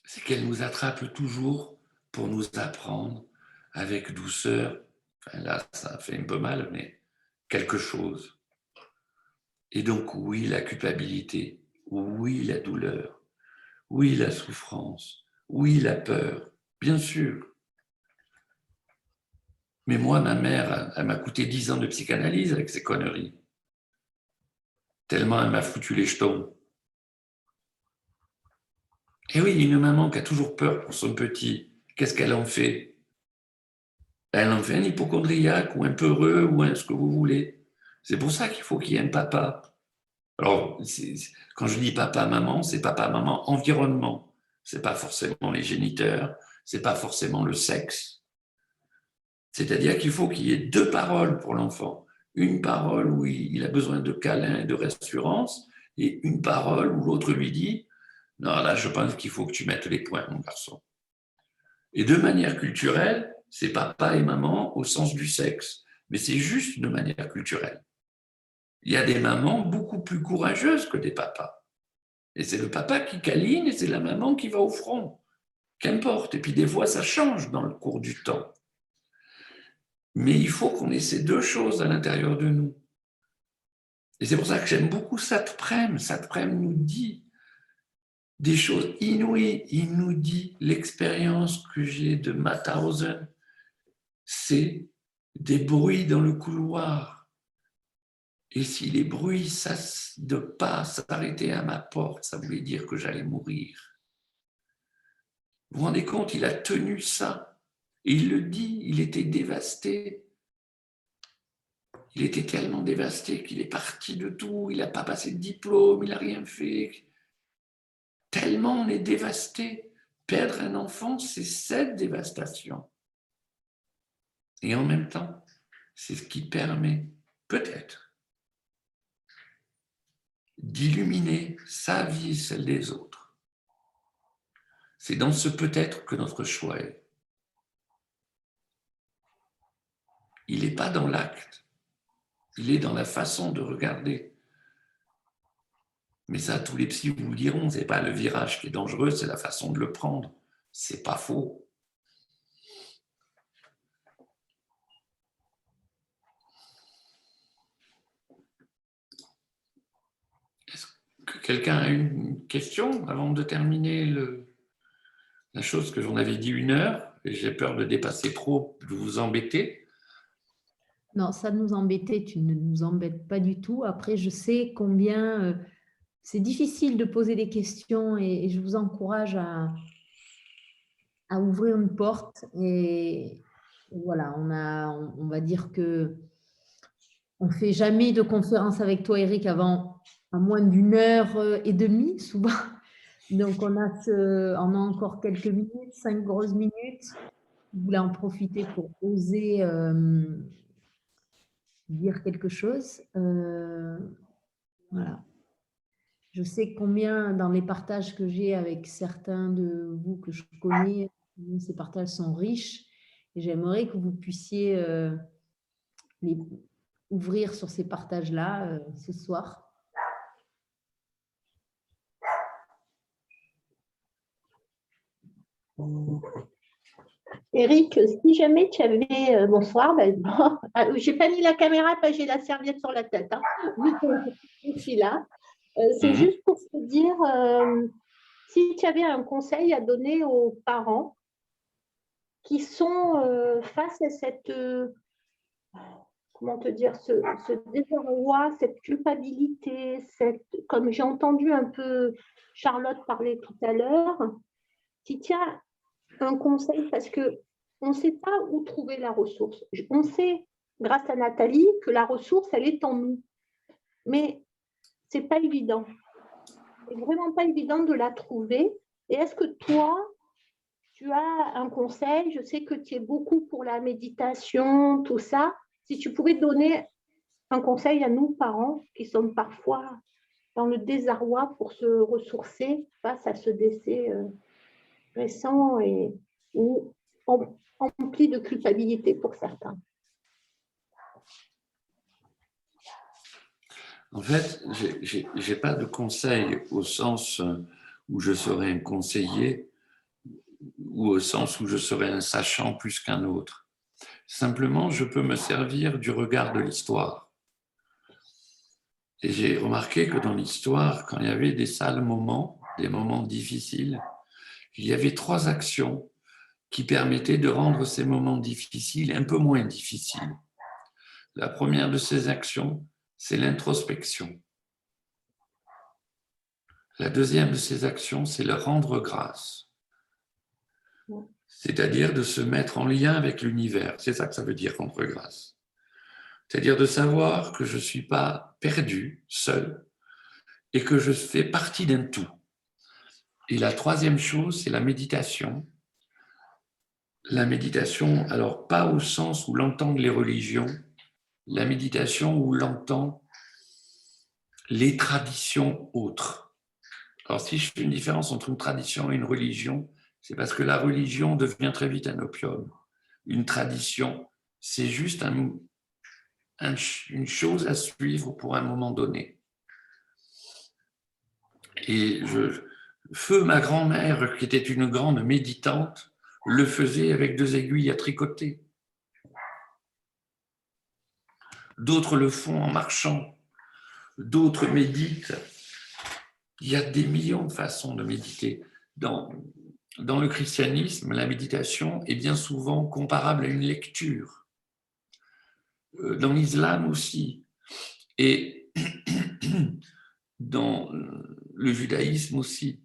C'est qu'elle nous attrape toujours pour nous apprendre avec douceur. Enfin, là, ça fait un peu mal, mais quelque chose. Et donc, oui, la culpabilité, oui, la douleur, oui, la souffrance, oui, la peur, bien sûr. Mais moi, ma mère, elle m'a coûté 10 ans de psychanalyse avec ces conneries. Tellement elle m'a foutu les jetons. Et oui, une maman qui a toujours peur pour son petit, qu'est-ce qu'elle en fait? Elle en fait un hypocondriaque ou un peureux ou un ce que vous voulez. C'est pour ça qu'il faut qu'il y ait un papa. Alors, quand je dis papa, maman, c'est papa, maman, environnement. C'est pas forcément les géniteurs, c'est pas forcément le sexe. C'est-à-dire qu'il faut qu'il y ait 2 paroles pour l'enfant. Une parole où il a besoin de câlin et de rassurance, et une parole où l'autre lui dit « Non, là, je pense qu'il faut que tu mettes les points, mon garçon. » Et de manière culturelle, c'est papa et maman au sens du sexe, mais c'est juste de manière culturelle. Il y a des mamans beaucoup plus courageuses que des papas. Et c'est le papa qui câline et c'est la maman qui va au front. Qu'importe. Et puis des fois, ça change dans le cours du temps. Mais il faut qu'on ait ces 2 choses à l'intérieur de nous. Et c'est pour ça que j'aime beaucoup Satprem. Satprem nous dit des choses inouïes. Il nous dit l'expérience que j'ai de Mauthausen, c'est des bruits dans le couloir. Et si les bruits de pas s'arrêtaient à ma porte, ça voulait dire que j'allais mourir. Vous vous rendez compte, il a tenu ça. Et il le dit, il était dévasté. Il était tellement dévasté qu'il est parti de tout. Il n'a pas passé de diplôme, il n'a rien fait. Tellement on est dévasté. Perdre un enfant, c'est cette dévastation. Et en même temps, c'est ce qui permet, peut-être, d'illuminer sa vie et celle des autres. C'est dans ce peut-être que notre choix est. Il n'est pas dans l'acte, il est dans la façon de regarder. Mais ça, tous les psys vous diront, ce n'est pas le virage qui est dangereux, c'est la façon de le prendre. C'est pas faux. Est-ce que quelqu'un a une question avant de terminer la chose que j'en avais dit 1 heure et j'ai peur de dépasser trop, de vous embêter? Non, ça nous embêtait, tu ne nous embêtes pas du tout. Après, je sais combien c'est difficile de poser des questions et je vous encourage à ouvrir une porte. Et voilà, on va dire que on ne fait jamais de conférence avec toi, Eric, avant à moins d'1 heure et demie, souvent. Donc, on a encore quelques minutes, 5 grosses minutes. Je voulais en profiter pour oser dire quelque chose. Voilà. Je sais combien, dans les partages que j'ai avec certains de vous que je connais, ces partages sont riches. Et j'aimerais que vous puissiez les ouvrir sur ces partages-là ce soir. Eric, si jamais tu avais... bonsoir, j'ai pas mis la caméra, j'ai la serviette sur la tête. Hein. Je suis là. C'est juste pour te dire, si tu avais un conseil à donner aux parents qui sont face à cette... comment te dire, ce désarroi, cette culpabilité, comme j'ai entendu un peu Charlotte parler tout à l'heure, si tu as un conseil, parce qu'on ne sait pas où trouver la ressource. On sait, grâce à Nathalie, que la ressource, elle est en nous. Mais ce n'est pas évident. Ce n'est vraiment pas évident de la trouver. Et est-ce que toi, tu as un conseil, je sais que tu es beaucoup pour la méditation, tout ça. Si tu pouvais donner un conseil à nous, parents, qui sommes parfois dans le désarroi pour se ressourcer face à ce décès récent ou empli de culpabilité pour certains. En fait, je n'ai pas de conseil au sens où je serais un conseiller ou au sens où je serais un sachant plus qu'un autre. Simplement, je peux me servir du regard de l'histoire. Et j'ai remarqué que dans l'histoire, quand il y avait des sales moments, des moments difficiles, il y avait 3 actions qui permettaient de rendre ces moments difficiles un peu moins difficiles. La première de ces actions, c'est l'introspection. La deuxième de ces actions, c'est le rendre grâce. C'est-à-dire de se mettre en lien avec l'univers. C'est ça que ça veut dire, rendre grâce. C'est-à-dire de savoir que je ne suis pas perdu, seul, et que je fais partie d'un tout. Et la troisième chose, c'est la méditation. La méditation, alors pas au sens où l'entendent les religions, la méditation où l'entend les traditions autres. Alors si je fais une différence entre une tradition et une religion, c'est parce que la religion devient très vite un opium. Une tradition, c'est juste une chose à suivre pour un moment donné. Et feu ma grand-mère, qui était une grande méditante, le faisait avec 2 aiguilles à tricoter. D'autres le font en marchant, d'autres méditent. Il y a des millions de façons de méditer. Dans le christianisme, la méditation est bien souvent comparable à une lecture. Dans l'islam aussi. Et dans le judaïsme aussi.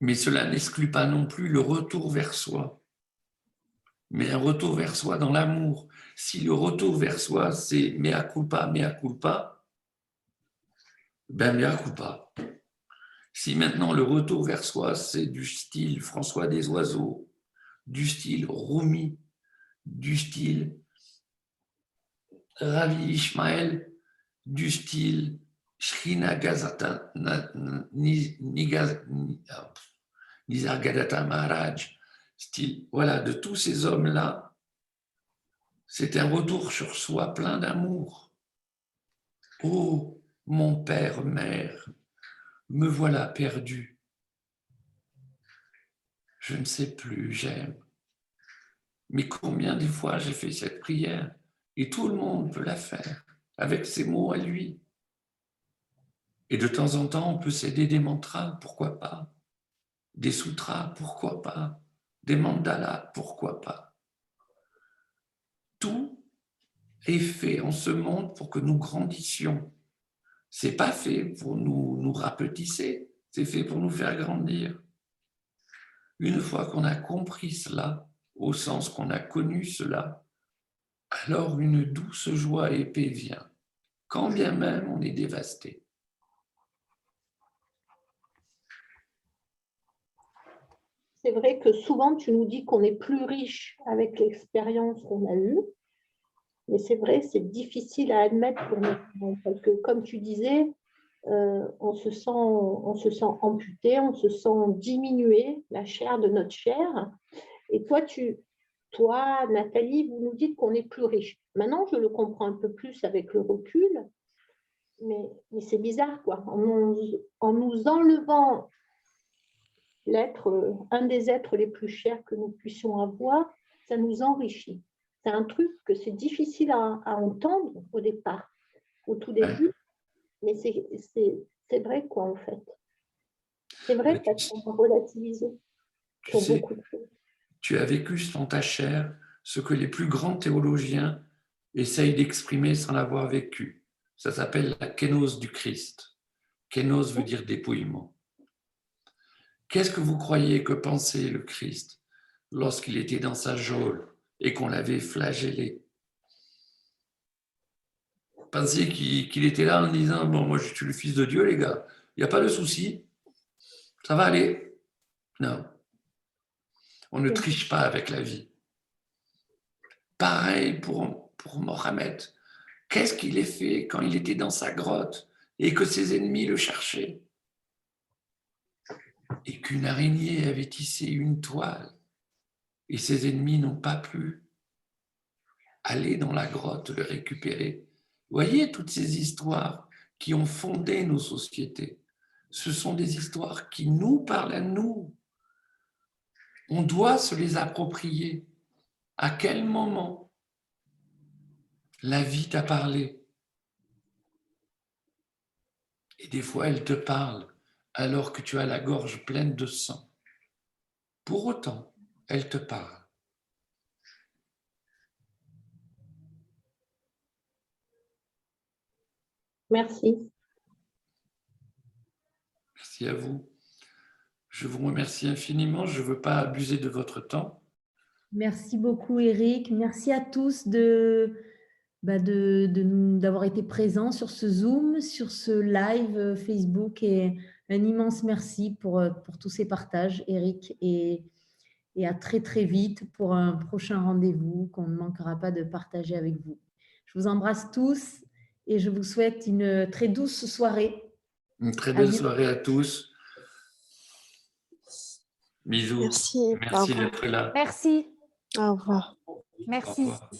Mais cela n'exclut pas non plus le retour vers soi. Mais un retour vers soi dans l'amour. Si le retour vers soi, c'est mea culpa, ben mea culpa. Si maintenant le retour vers soi, c'est du style François des Oiseaux, du style Rumi, du style Ravi Ishmael, du style Srinivasa Nisargadatta Maharaj, style, voilà, de tous ces hommes-là, c'est un retour sur soi plein d'amour. Oh, mon père, mère, me voilà perdu. Je ne sais plus, j'aime. Mais combien de fois j'ai fait cette prière? Et tout le monde peut la faire, avec ses mots à lui. Et de temps en temps, on peut s'aider des mantras, pourquoi pas? Des sutras, pourquoi pas? Des mandalas, pourquoi pas? Tout est fait en ce monde pour que nous grandissions. Ce n'est pas fait pour nous rapetisser, c'est fait pour nous faire grandir. Une fois qu'on a compris cela, au sens qu'on a connu cela, alors une douce joie et paix vient, quand bien même on est dévasté. C'est vrai que souvent, tu nous dis qu'on est plus riche avec l'expérience qu'on a eue, mais c'est vrai, c'est difficile à admettre pour nous, parce que comme tu disais, on se sent amputé, on se sent diminué, la chair de notre chair. Et toi, Nathalie, vous nous dites qu'on est plus riche. Maintenant, je le comprends un peu plus avec le recul, mais c'est bizarre, quoi. En nous enlevant un des êtres les plus chers que nous puissions avoir, ça nous enrichit. C'est un truc que c'est difficile à entendre au départ, au tout début, mais c'est vrai, quoi, en fait. C'est vrai parce qu'on va relativiser sur beaucoup de choses. Tu as vécu dans ta chair ce que les plus grands théologiens essayent d'exprimer sans l'avoir vécu. Ça s'appelle la kénose du Christ. Kénose veut dire dépouillement. Qu'est-ce que vous croyez que pensait le Christ lorsqu'il était dans sa geôle et qu'on l'avait flagellé? Vous pensiez qu'il était là en disant « Bon, moi, je suis le Fils de Dieu, les gars. Il n'y a pas de souci. Ça va aller. » Non. On ne triche pas avec la vie. Pareil pour Mohamed. Qu'est-ce qu'il a fait quand il était dans sa grotte et que ses ennemis le cherchaient? Et qu'une araignée avait tissé une toile et ses ennemis n'ont pas pu aller dans la grotte le récupérer. Voyez toutes ces histoires qui ont fondé nos sociétés. Ce sont des histoires qui nous parlent à nous. On doit se les approprier. À quel moment la vie t'a parlé? Et des fois, elle te parle alors que tu as la gorge pleine de sang. Pour autant, elle te parle. Merci. Merci à vous. Je vous remercie infiniment. Je ne veux pas abuser de votre temps. Merci beaucoup, Eric. Merci à tous d'avoir été présents sur ce Zoom, sur ce live Facebook. Et un immense merci pour tous ces partages, Eric. Et à très, très vite pour un prochain rendez-vous qu'on ne manquera pas de partager avec vous. Je vous embrasse tous et je vous souhaite une très douce soirée. Une très belle soirée à tous. Bisous. Merci. Merci d'être là. Merci. Au revoir. Merci. Au revoir.